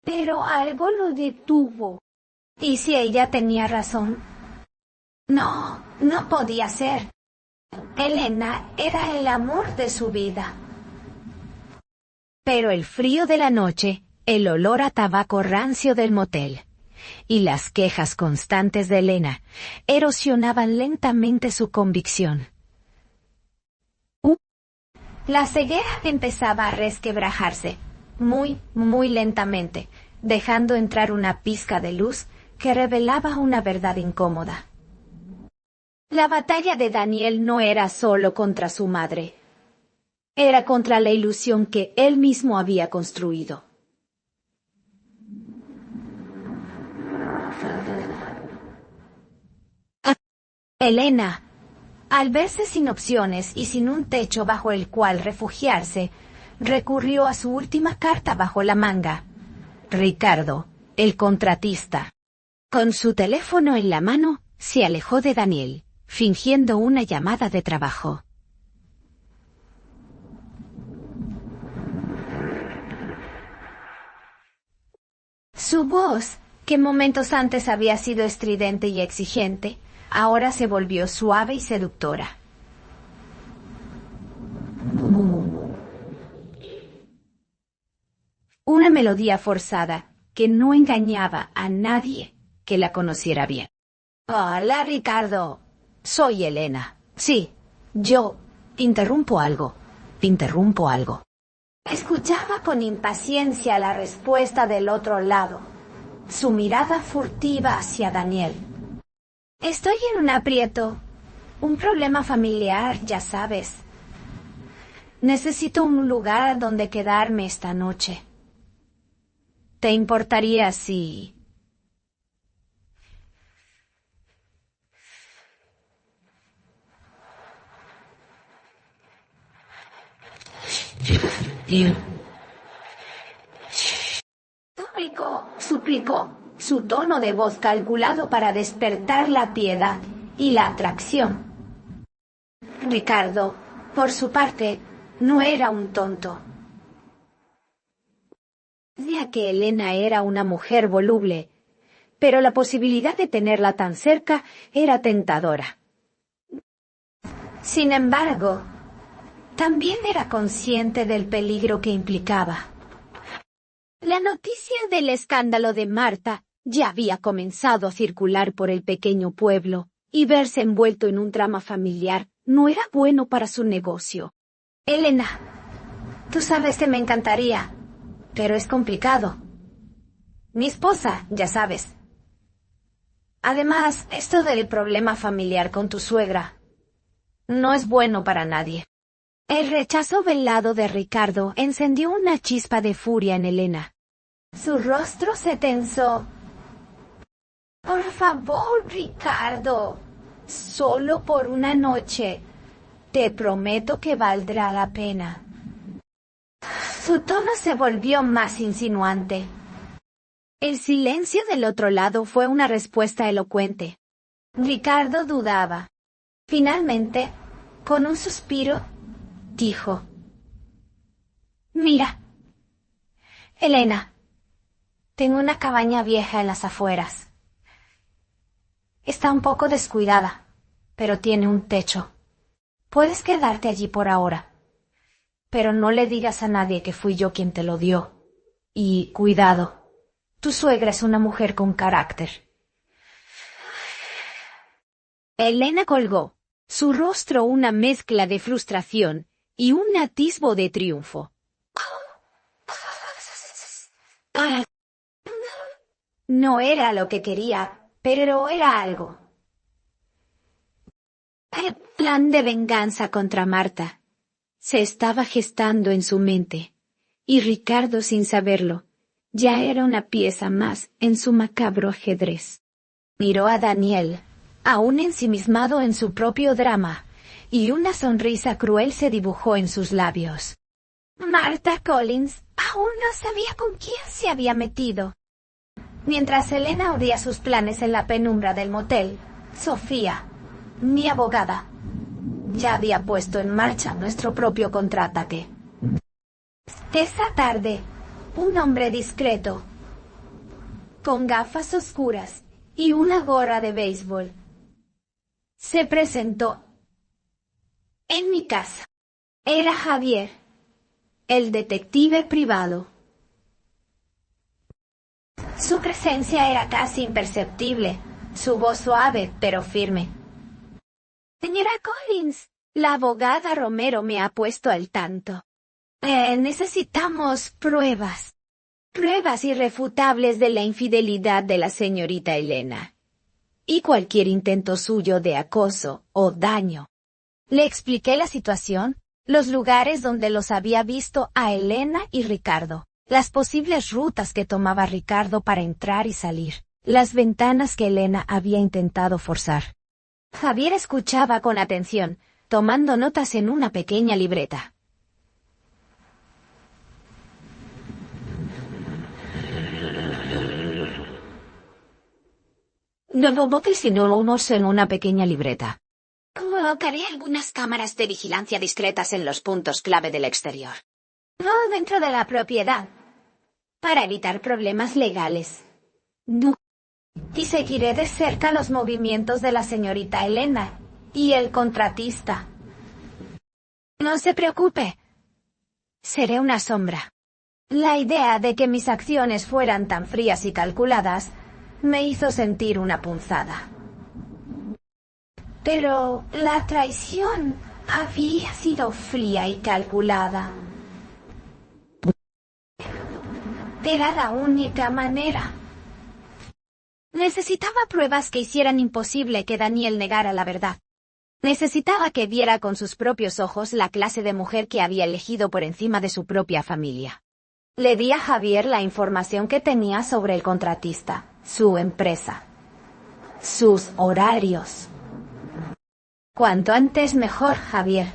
Pero algo lo detuvo. ¿Y si ella tenía razón? No, no podía ser. Elena era el amor de su vida. Pero el frío de la noche, el olor a tabaco rancio del motel y las quejas constantes de Elena erosionaban lentamente su convicción. La ceguera empezaba a resquebrajarse, muy, muy lentamente, dejando entrar una pizca de luz que revelaba una verdad incómoda. La batalla de Daniel no era solo contra su madre. Era contra la ilusión que él mismo había construido. Elena, al verse sin opciones y sin un techo bajo el cual refugiarse, recurrió a su última carta bajo la manga. Ricardo, el contratista. Con su teléfono en la mano, se alejó de Daniel, fingiendo una llamada de trabajo. Su voz, que momentos antes había sido estridente y exigente, ahora se volvió suave y seductora. Una melodía forzada que no engañaba a nadie que la conociera bien. Hola, Ricardo. Soy Elena. Sí, yo. Interrumpo algo. Escuchaba con impaciencia la respuesta del otro lado, su mirada furtiva hacia Daniel. Estoy en un aprieto, un problema familiar, ya sabes. Necesito un lugar donde quedarme esta noche. ¿Te importaría si... Suplicó, su tono de voz calculado para despertar la piedad y la atracción. Ricardo, por su parte, no era un tonto. Sabía que Elena era una mujer voluble, pero la posibilidad de tenerla tan cerca era tentadora. Sin embargo, también era consciente del peligro que implicaba. La noticia del escándalo de Marta ya había comenzado a circular por el pequeño pueblo, y verse envuelto en un drama familiar no era bueno para su negocio. Elena, tú sabes que me encantaría, pero es complicado. Mi esposa, ya sabes. Además, esto del problema familiar con tu suegra no es bueno para nadie. El rechazo velado de Ricardo encendió una chispa de furia en Elena. Su rostro se tensó. Por favor, Ricardo, solo por una noche. Te prometo que valdrá la pena. Su tono se volvió más insinuante. El silencio del otro lado fue una respuesta elocuente. Ricardo dudaba. Finalmente, con un suspiro, dijo: Mira, Elena, tengo una cabaña vieja en las afueras. Está un poco descuidada, pero tiene un techo. Puedes quedarte allí por ahora, pero no le digas a nadie que fui yo quien te lo dio. Y cuidado, tu suegra es una mujer con carácter. Elena colgó, su rostro una mezcla de frustración y un atisbo de triunfo. No era lo que quería, pero era algo. El plan de venganza contra Marta se estaba gestando en su mente, y Ricardo, sin saberlo, ya era una pieza más en su macabro ajedrez. Miró a Daniel, aún ensimismado en su propio drama, y una sonrisa cruel se dibujó en sus labios. Marta Collins aún no sabía con quién se había metido. Mientras Elena oía sus planes en la penumbra del motel, Sofía, mi abogada, ya había puesto en marcha nuestro propio contraataque. Esa tarde, un hombre discreto, con gafas oscuras y una gorra de béisbol, se presentó en mi casa. Era Javier, el detective privado. Su presencia era casi imperceptible, su voz suave pero firme. Señora Collins, la abogada Romero me ha puesto al tanto. Necesitamos pruebas. Pruebas irrefutables de la infidelidad de la señorita Elena. Y cualquier intento suyo de acoso o daño. Le expliqué la situación, los lugares donde los había visto a Elena y Ricardo, las posibles rutas que tomaba Ricardo para entrar y salir, las ventanas que Elena había intentado forzar. Javier escuchaba con atención, tomando notas en una pequeña libreta. No lo notes sino unos en una pequeña libreta. Colocaré algunas cámaras de vigilancia discretas en los puntos clave del exterior. No dentro de la propiedad. Para evitar problemas legales. No. Y seguiré de cerca los movimientos de la señorita Elena y el contratista. No se preocupe. Seré una sombra. La idea de que mis acciones fueran tan frías y calculadas me hizo sentir una punzada. Pero la traición había sido fría y calculada. Era la única manera. Necesitaba pruebas que hicieran imposible que Daniel negara la verdad. Necesitaba que viera con sus propios ojos la clase de mujer que había elegido por encima de su propia familia. Le di a Javier la información que tenía sobre el contratista, su empresa, sus horarios. Cuanto antes mejor, Javier,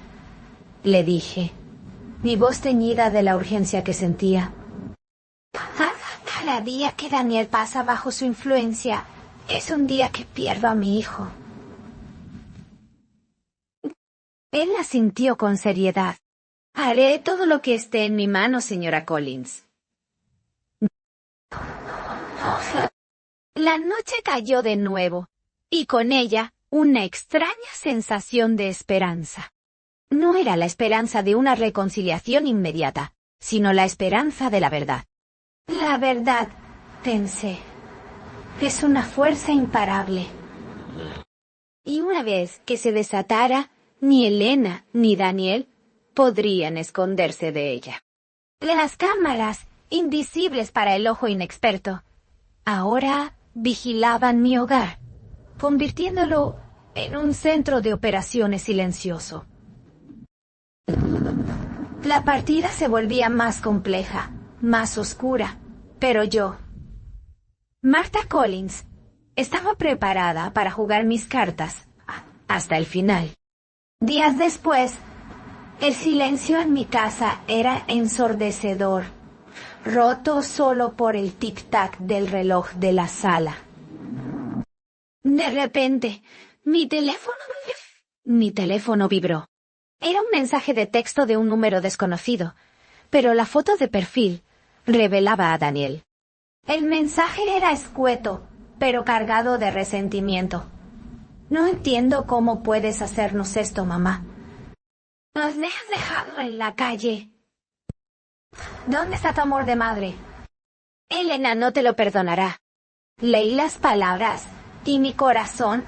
le dije, mi voz teñida de la urgencia que sentía. Cada día que Daniel pasa bajo su influencia es un día que pierdo a mi hijo. Él asintió con seriedad. Haré todo lo que esté en mi mano, señora Collins. La noche cayó de nuevo, y con ella una extraña sensación de esperanza. No era la esperanza de una reconciliación inmediata, sino la esperanza de la verdad. La verdad, pensé, es una fuerza imparable. Y una vez que se desatara, ni Elena ni Daniel podrían esconderse de ella. Las cámaras, invisibles para el ojo inexperto, ahora vigilaban mi hogar, convirtiéndolo en un centro de operaciones silencioso. La partida se volvía más compleja, más oscura, pero yo, Martha Collins, estaba preparada para jugar mis cartas hasta el final. Días después, el silencio en mi casa era ensordecedor, roto solo por el tic-tac del reloj de la sala. De repente, mi teléfono vibró. Era un mensaje de texto de un número desconocido, pero la foto de perfil revelaba a Daniel. El mensaje era escueto, pero cargado de resentimiento. No entiendo cómo puedes hacernos esto, mamá. Nos has dejado en la calle. ¿Dónde está tu amor de madre? Elena no te lo perdonará. Leí las palabras, y mi corazón,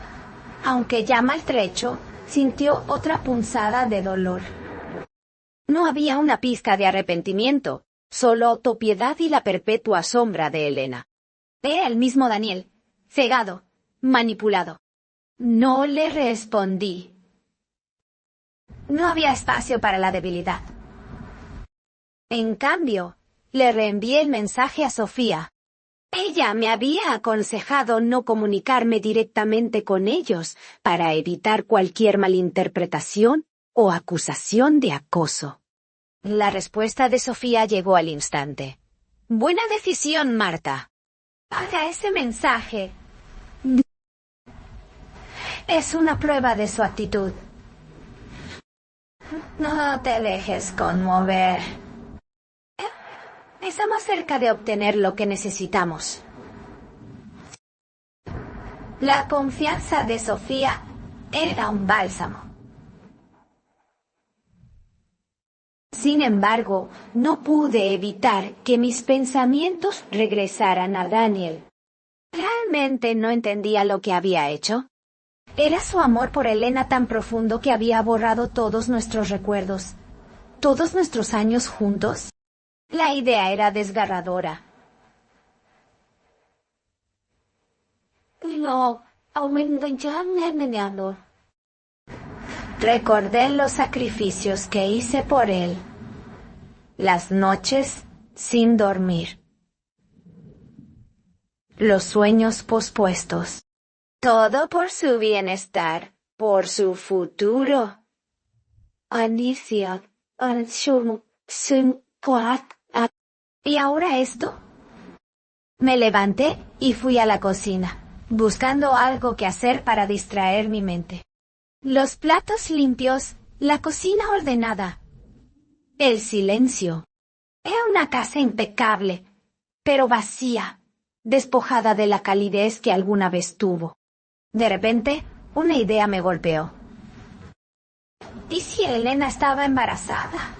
aunque ya maltrecho, sintió otra punzada de dolor. No había una pizca de arrepentimiento, solo autopiedad y la perpetua sombra de Elena. Era el mismo Daniel, cegado, manipulado. No le respondí. No había espacio para la debilidad. En cambio, le reenvié el mensaje a Sofía. Ella me había aconsejado no comunicarme directamente con ellos para evitar cualquier malinterpretación o acusación de acoso. La respuesta de Sofía llegó al instante. Buena decisión, Marta. Haga ese mensaje. Es una prueba de su actitud. No te dejes conmover. Estamos cerca de obtener lo que necesitamos. La confianza de Sofía era un bálsamo. Sin embargo, no pude evitar que mis pensamientos regresaran a Daniel. Realmente no entendía lo que había hecho. Era su amor por Elena tan profundo que había borrado todos nuestros recuerdos, todos nuestros años juntos. La idea era desgarradora. No, Recordé los sacrificios que hice por él. Las noches sin dormir. Los sueños pospuestos. Todo por su bienestar, por su futuro. Anicia, ¿y ahora esto? Me levanté y fui a la cocina, buscando algo que hacer para distraer mi mente. Los platos limpios, la cocina ordenada. El silencio. Era una casa impecable, pero vacía, despojada de la calidez que alguna vez tuvo. De repente, una idea me golpeó. ¿Y si Elena estaba embarazada?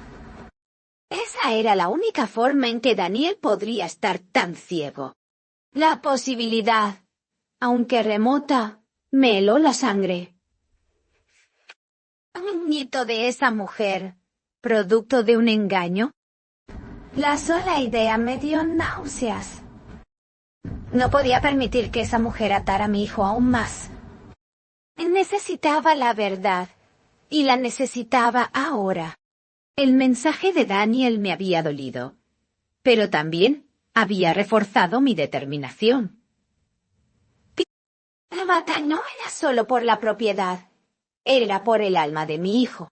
Esa era la única forma en que Daniel podría estar tan ciego. La posibilidad, aunque remota, me heló la sangre. ¿Un nieto de esa mujer, producto de un engaño? La sola idea me dio náuseas. No podía permitir que esa mujer atara a mi hijo aún más. Necesitaba la verdad, y la necesitaba ahora. El mensaje de Daniel me había dolido, pero también había reforzado mi determinación. La batalla no era solo por la propiedad, era por el alma de mi hijo.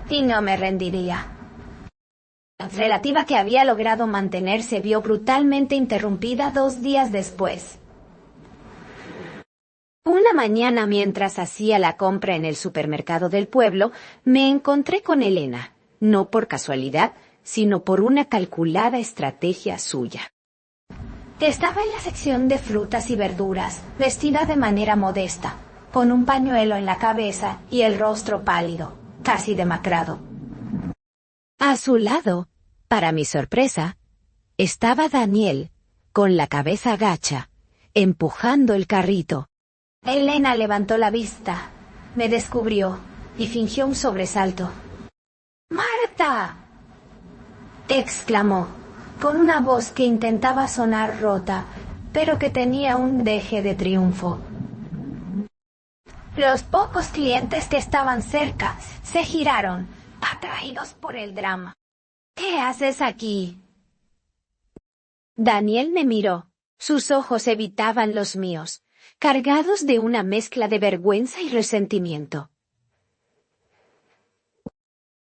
Y no me rendiría. La relativa que había logrado mantener se vio brutalmente interrumpida 2 días después. Una mañana, mientras hacía la compra en el supermercado del pueblo, me encontré con Elena, no por casualidad, sino por una calculada estrategia suya. Estaba en la sección de frutas y verduras, vestida de manera modesta, con un pañuelo en la cabeza y el rostro pálido, casi demacrado. A su lado, para mi sorpresa, estaba Daniel, con la cabeza gacha, empujando el carrito. Elena levantó la vista, me descubrió y fingió un sobresalto. ¡Marta!, exclamó, con una voz que intentaba sonar rota, pero que tenía un deje de triunfo. Los pocos clientes que estaban cerca se giraron, atraídos por el drama. ¿Qué haces aquí? Daniel me miró. Sus ojos evitaban los míos, cargados de una mezcla de vergüenza y resentimiento.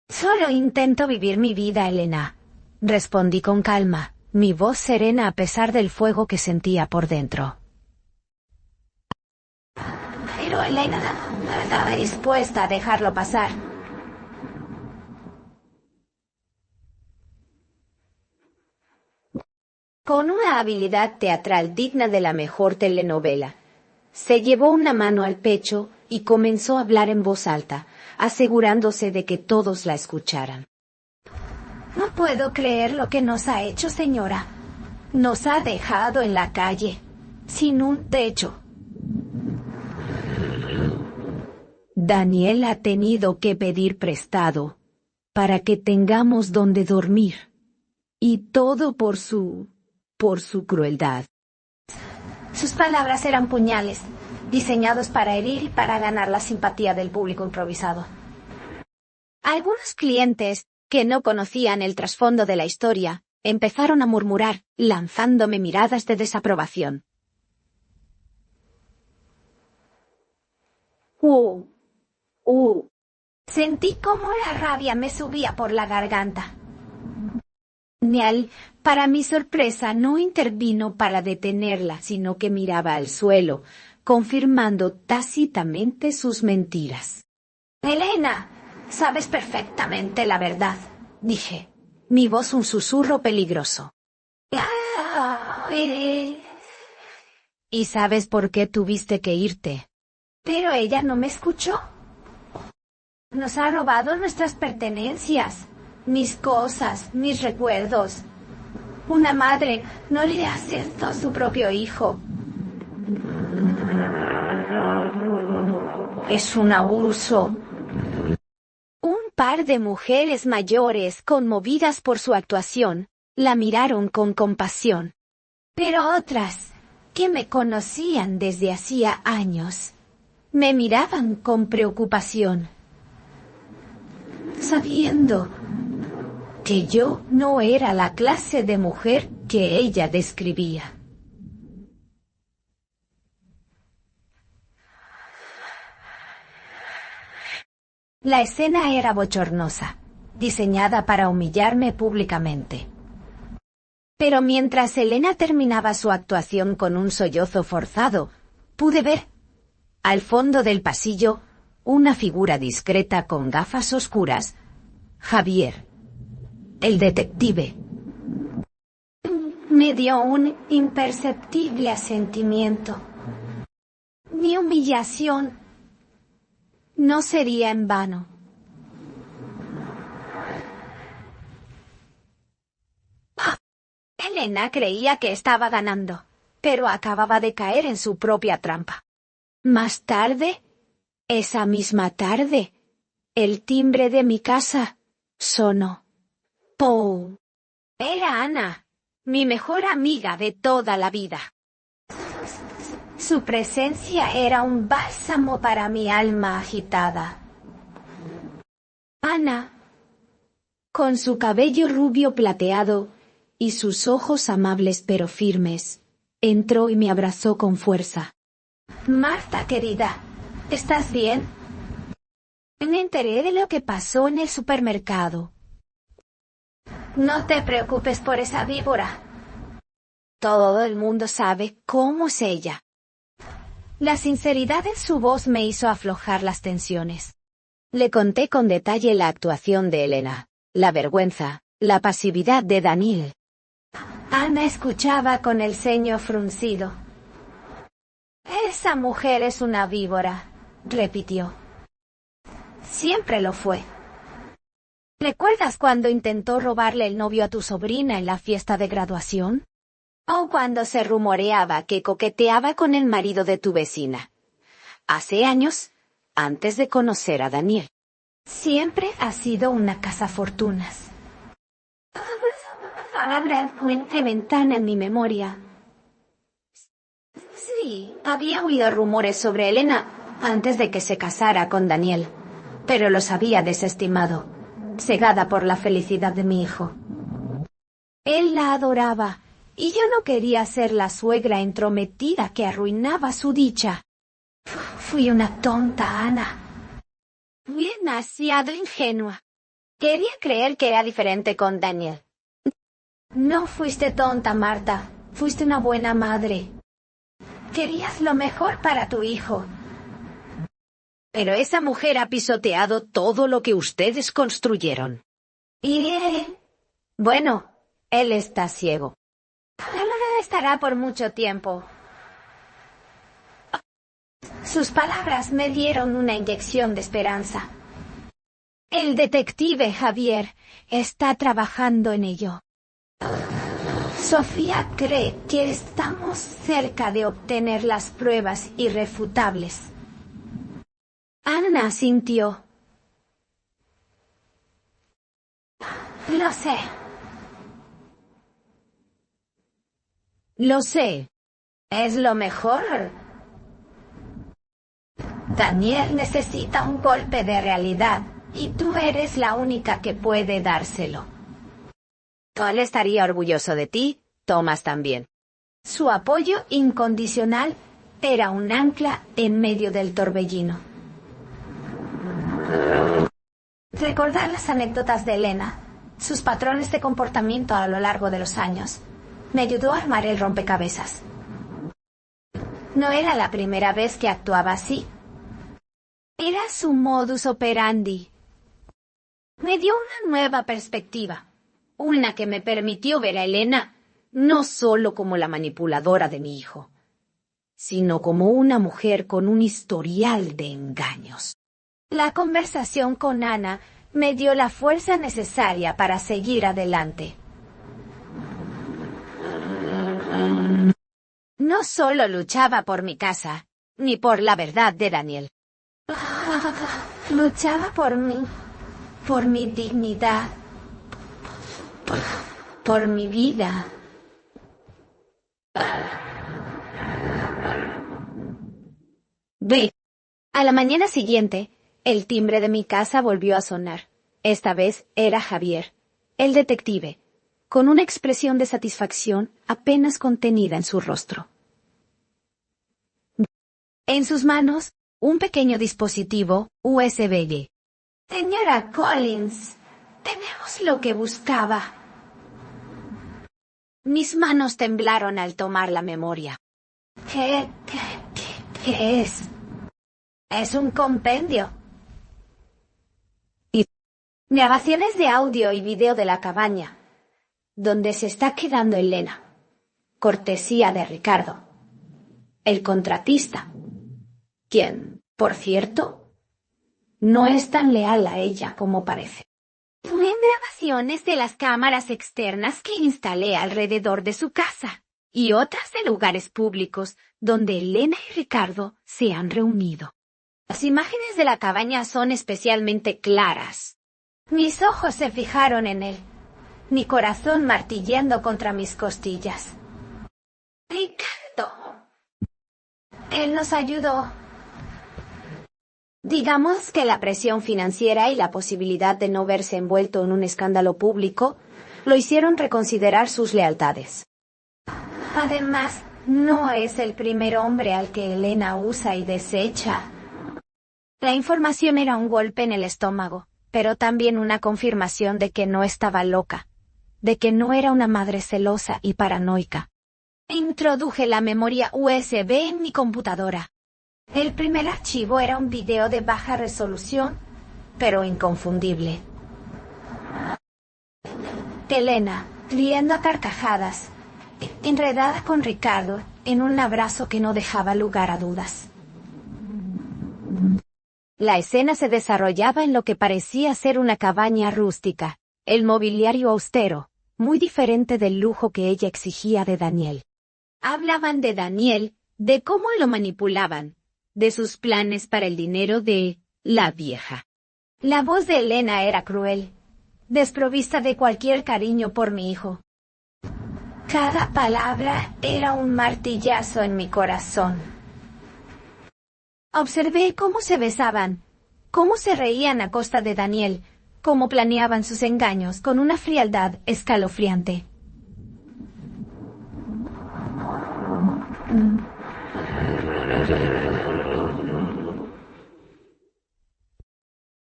Solo intento vivir mi vida, Elena, respondí con calma, mi voz serena a pesar del fuego que sentía por dentro. Pero Elena no estaba dispuesta a dejarlo pasar. Con una habilidad teatral digna de la mejor telenovela, se llevó una mano al pecho y comenzó a hablar en voz alta, asegurándose de que todos la escucharan. No puedo creer lo que nos ha hecho, señora. Nos ha dejado en la calle, sin un techo. Daniel ha tenido que pedir prestado para que tengamos donde dormir. Y todo por su crueldad. Sus palabras eran puñales, diseñados para herir y para ganar la simpatía del público improvisado. Algunos clientes, que no conocían el trasfondo de la historia, empezaron a murmurar, lanzándome miradas de desaprobación. Sentí cómo la rabia me subía por la garganta. Daniel, para mi sorpresa, no intervino para detenerla, sino que miraba al suelo, confirmando tácitamente sus mentiras. Elena, sabes perfectamente la verdad, dije, mi voz un susurro peligroso. ¿Y sabes por qué tuviste que irte? Pero ella no me escuchó. Nos ha robado nuestras pertenencias. Mis cosas, mis recuerdos. Una madre no le hace esto a su propio hijo. Es un abuso. Un par de mujeres mayores, conmovidas por su actuación, la miraron con compasión. Pero otras, que me conocían desde hacía años, me miraban con preocupación. sabiendo que yo no era la clase de mujer que ella describía. La escena era bochornosa, diseñada para humillarme públicamente. Pero mientras Elena terminaba su actuación con un sollozo forzado, pude ver, al fondo del pasillo, una figura discreta con gafas oscuras. Javier, el detective. Me dio un imperceptible asentimiento. Mi humillación no sería en vano. Elena creía que estaba ganando, pero acababa de caer en su propia trampa. Más tarde, esa misma tarde, el timbre de mi casa sonó. ¡Pum! Era Ana, mi mejor amiga de toda la vida. Su presencia era un bálsamo para mi alma agitada. Ana, con su cabello rubio plateado y sus ojos amables pero firmes, entró y me abrazó con fuerza. Marta, querida, ¿estás bien? Me enteré de lo que pasó en el supermercado. No te preocupes por esa víbora. Todo el mundo sabe cómo es ella. La sinceridad en su voz me hizo aflojar las tensiones. Le conté con detalle la actuación de Elena, la vergüenza, la pasividad de Daniel. Ana escuchaba con el ceño fruncido. Esa mujer es una víbora, repitió. Siempre lo fue. ¿Recuerdas cuando intentó robarle el novio a tu sobrina en la fiesta de graduación? ¿O cuando se rumoreaba que coqueteaba con el marido de tu vecina? Hace años, antes de conocer a Daniel. Siempre ha sido una cazafortunas. Abra fuente ventana en mi memoria. Sí, había oído rumores sobre Elena antes de que se casara con Daniel, pero los había desestimado, cegada por la felicidad de mi hijo. Él la adoraba, y yo no quería ser la suegra entrometida que arruinaba su dicha. Fui una tonta, Ana. Demasiado ingenua. Quería creer que era diferente con Daniel. No fuiste tonta, Marta. Fuiste una buena madre. Querías lo mejor para tu hijo. Pero esa mujer ha pisoteado todo lo que ustedes construyeron. ¿Y él? Bueno, él está ciego. Estará por mucho tiempo. Sus palabras me dieron una inyección de esperanza. El detective Javier está trabajando en ello. Sofía cree que estamos cerca de obtener las pruebas irrefutables. Ana asintió. Lo sé. Lo sé. Es lo mejor. Daniel necesita un golpe de realidad, y tú eres la única que puede dárselo. Él estaría orgulloso de ti, Thomas también. Su apoyo incondicional era un ancla en medio del torbellino. Recordar las anécdotas de Elena, sus patrones de comportamiento a lo largo de los años, me ayudó a armar el rompecabezas. No era la primera vez que actuaba así. Era su modus operandi. Me dio una nueva perspectiva, una que me permitió ver a Elena no solo como la manipuladora de mi hijo, sino como una mujer con un historial de engaños. La conversación con Ana me dio la fuerza necesaria para seguir adelante. No solo luchaba por mi casa, ni por la verdad de Daniel. Luchaba por mí, por mi dignidad, por mi vida. Ve. A la mañana siguiente, el timbre de mi casa volvió a sonar. Esta vez era Javier, el detective, con una expresión de satisfacción apenas contenida en su rostro. En sus manos, un pequeño dispositivo USB. Señora Collins, tenemos lo que buscaba. Mis manos temblaron al tomar la memoria. ¿Qué es? Es un compendio. Y grabaciones de audio y video de la cabaña, donde se está quedando Elena. Cortesía de Ricardo, el contratista, quien, por cierto, no es tan leal a ella como parece. Tuve grabaciones de las cámaras externas que instalé alrededor de su casa y otras de lugares públicos donde Elena y Ricardo se han reunido. Las imágenes de la cabaña son especialmente claras. Mis ojos se fijaron en él, mi corazón martillando contra mis costillas. Ricardo. Él nos ayudó. Digamos que la presión financiera y la posibilidad de no verse envuelto en un escándalo público lo hicieron reconsiderar sus lealtades. Además, no es el primer hombre al que Elena usa y desecha. La información era un golpe en el estómago, pero también una confirmación de que no estaba loca, de que no era una madre celosa y paranoica. Introduje la memoria USB en mi computadora. El primer archivo era un video de baja resolución, pero inconfundible. Elena, riendo a carcajadas, enredada con Ricardo en un abrazo que no dejaba lugar a dudas. La escena se desarrollaba en lo que parecía ser una cabaña rústica, el mobiliario austero, muy diferente del lujo que ella exigía de Daniel. Hablaban de Daniel, de cómo lo manipulaban, de sus planes para el dinero de la vieja. La voz de Elena era cruel, desprovista de cualquier cariño por mi hijo. Cada palabra era un martillazo en mi corazón. Observé cómo se besaban, cómo se reían a costa de Daniel, cómo planeaban sus engaños con una frialdad escalofriante.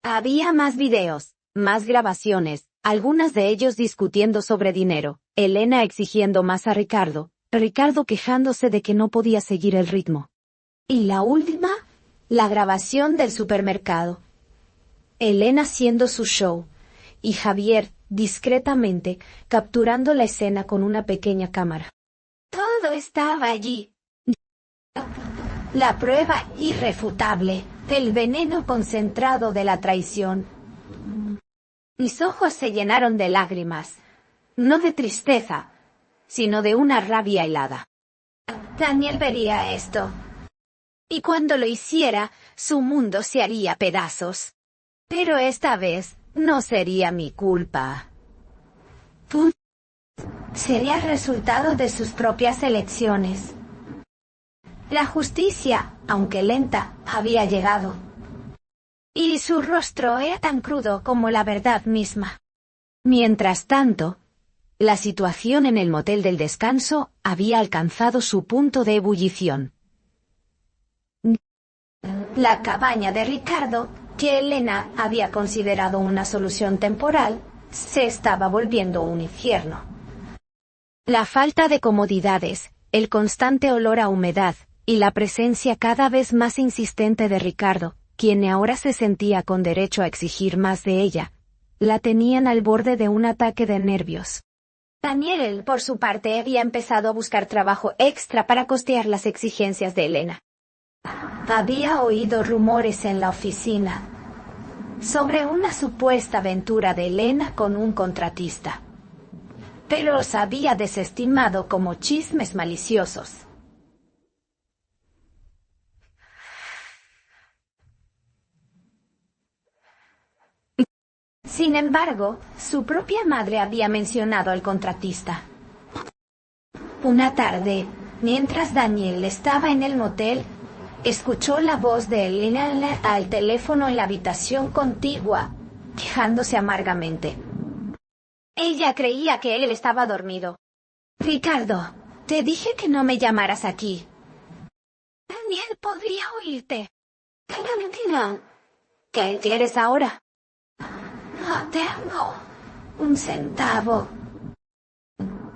Había más videos, más grabaciones, algunas de ellos discutiendo sobre dinero, Elena exigiendo más a Ricardo, Ricardo quejándose de que no podía seguir el ritmo. Y la última, la grabación del supermercado. Elena haciendo su show, y Javier, discretamente, capturando la escena con una pequeña cámara. Todo estaba allí. La prueba irrefutable del veneno concentrado de la traición. Mis ojos se llenaron de lágrimas, no de tristeza, sino de una rabia helada. Daniel vería esto. Y cuando lo hiciera, su mundo se haría pedazos. Pero esta vez no sería mi culpa. Sería el resultado de sus propias elecciones. La justicia, aunque lenta, había llegado. Y su rostro era tan crudo como la verdad misma. Mientras tanto, la situación en el motel del descanso había alcanzado su punto de ebullición. La cabaña de Ricardo, que Elena había considerado una solución temporal, se estaba volviendo un infierno. La falta de comodidades, el constante olor a humedad, y la presencia cada vez más insistente de Ricardo, quien ahora se sentía con derecho a exigir más de ella, la tenían al borde de un ataque de nervios. Daniel, por su parte, había empezado a buscar trabajo extra para costear las exigencias de Elena. Había oído rumores en la oficina sobre una supuesta aventura de Elena con un contratista, pero los había desestimado como chismes maliciosos. Sin embargo, su propia madre había mencionado al contratista. Una tarde, mientras Daniel estaba en el motel, escuchó la voz de Elena al teléfono en la habitación contigua, quejándose amargamente. Ella creía que él estaba dormido. Ricardo, te dije que no me llamaras aquí. Daniel podría oírte. ¿Qué quieres ahora? No tengo un centavo.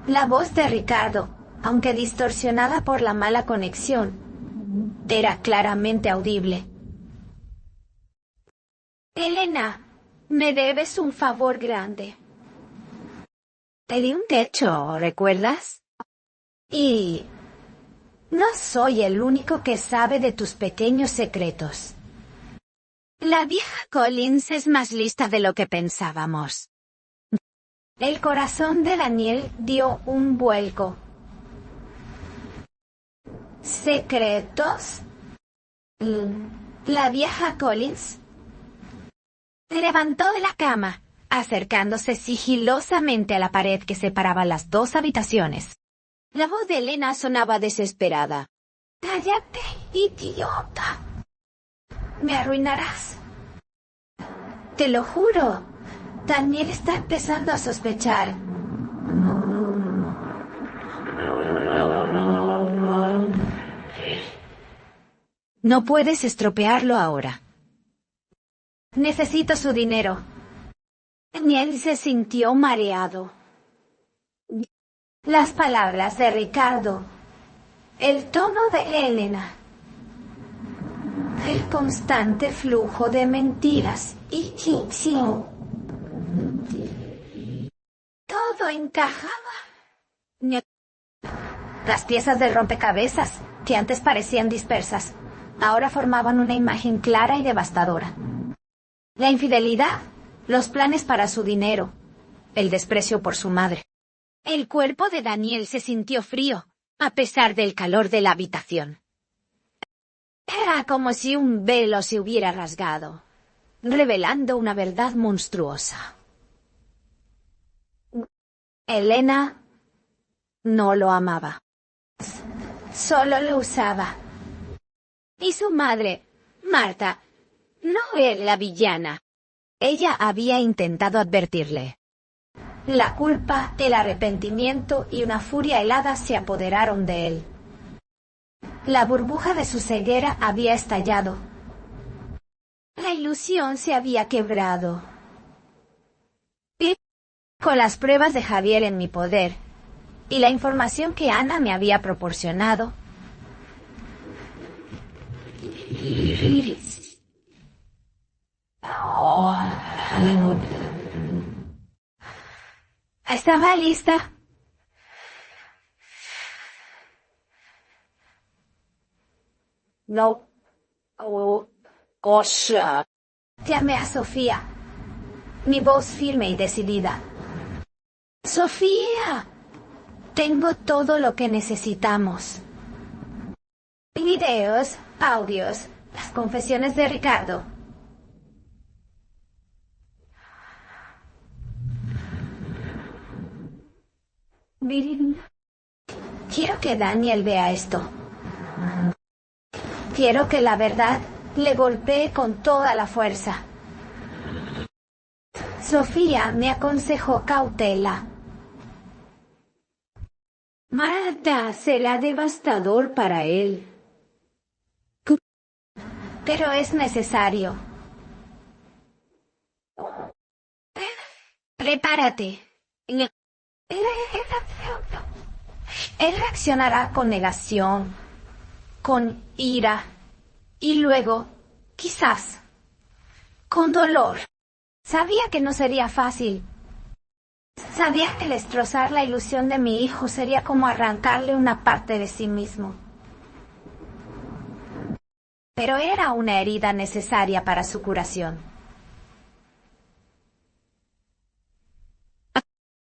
La voz de Ricardo, aunque distorsionada por la mala conexión, era claramente audible. Elena, me debes un favor grande. Te di un techo, ¿recuerdas? Y no soy el único que sabe de tus pequeños secretos. La vieja Collins es más lista de lo que pensábamos. El corazón de Daniel dio un vuelco. ¿Secretos? ¿La vieja Collins? Se levantó de la cama, acercándose sigilosamente a la pared que separaba las dos habitaciones. La voz de Elena sonaba desesperada. ¡Cállate, idiota! Me arruinarás. Te lo juro. Daniel está empezando a sospechar. No puedes estropearlo ahora. Necesito su dinero. Daniel se sintió mareado. Las palabras de Ricardo, el tono de Elena, el constante flujo de mentiras y ficción. Todo encajaba. Las piezas del rompecabezas, que antes parecían dispersas, ahora formaban una imagen clara y devastadora. La infidelidad, los planes para su dinero, el desprecio por su madre. El cuerpo de Daniel se sintió frío, a pesar del calor de la habitación. Era como si un velo se hubiera rasgado, revelando una verdad monstruosa. Elena no lo amaba. Solo lo usaba. Y su madre, Marta, no era la villana. Ella había intentado advertirle. La culpa, el arrepentimiento y una furia helada se apoderaron de él. La burbuja de su ceguera había estallado. La ilusión se había quebrado. Y con las pruebas de Javier en mi poder y la información que Ana me había proporcionado, estaba lista. No. Cosa. Llamé a Sofía. Mi voz firme y decidida. Sofía. Tengo todo lo que necesitamos. Videos, audios, las confesiones de Ricardo. Quiero que Daniel vea esto. Quiero que la verdad le golpee con toda la fuerza. Sofía me aconsejó cautela. Marta será devastador para él. Pero es necesario. Prepárate. Él reaccionará con negación, con ira, y luego, quizás, con dolor. Sabía que no sería fácil. Sabía que destrozar la ilusión de mi hijo sería como arrancarle una parte de sí mismo. Pero era una herida necesaria para su curación.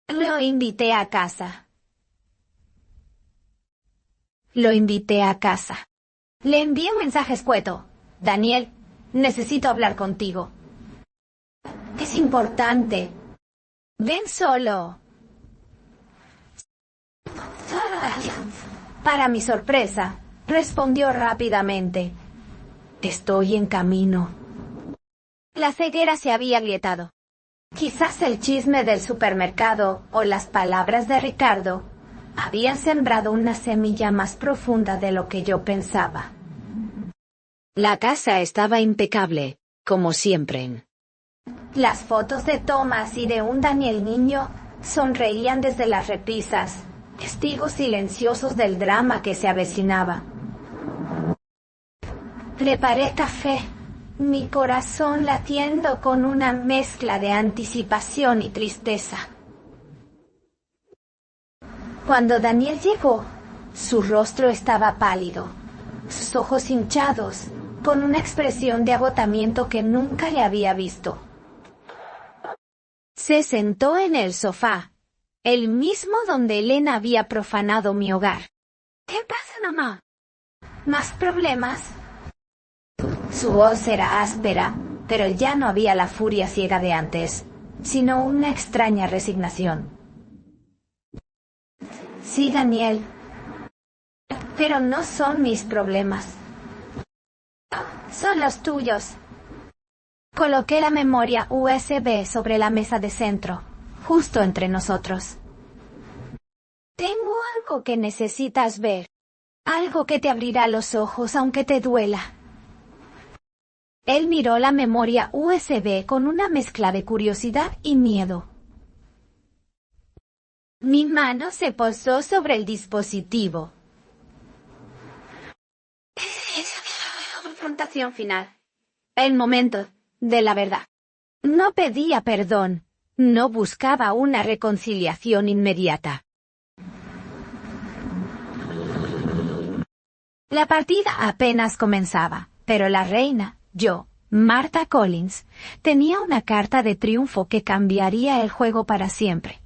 Lo invité a casa. Le envié un mensaje escueto. Daniel, necesito hablar contigo. Es importante. Ven solo. Para mi sorpresa, respondió rápidamente. Estoy en camino. La ceguera se había agrietado. Quizás el chisme del supermercado o las palabras de Ricardo habían sembrado una semilla más profunda de lo que yo pensaba. La casa estaba impecable, como siempre. Las fotos de Thomas y de un Daniel niño sonreían desde las repisas, testigos silenciosos del drama que se avecinaba. Preparé café, mi corazón latiendo con una mezcla de anticipación y tristeza. Cuando Daniel llegó, su rostro estaba pálido, sus ojos hinchados, con una expresión de agotamiento que nunca le había visto. Se sentó en el sofá, el mismo donde Elena había profanado mi hogar. ¿Qué pasa, mamá? ¿Más problemas? Su voz era áspera, pero ya no había la furia ciega de antes, sino una extraña resignación. Sí, Daniel. Pero no son mis problemas. Son los tuyos. Coloqué la memoria USB sobre la mesa de centro, justo entre nosotros. Tengo algo que necesitas ver. Algo que te abrirá los ojos aunque te duela. Él miró la memoria USB con una mezcla de curiosidad y miedo. Mi mano se posó sobre el dispositivo. Confrontación final. El momento de la verdad. No pedía perdón. No buscaba una reconciliación inmediata. La partida apenas comenzaba, pero la reina, yo, Martha Collins, tenía una carta de triunfo que cambiaría el juego para siempre.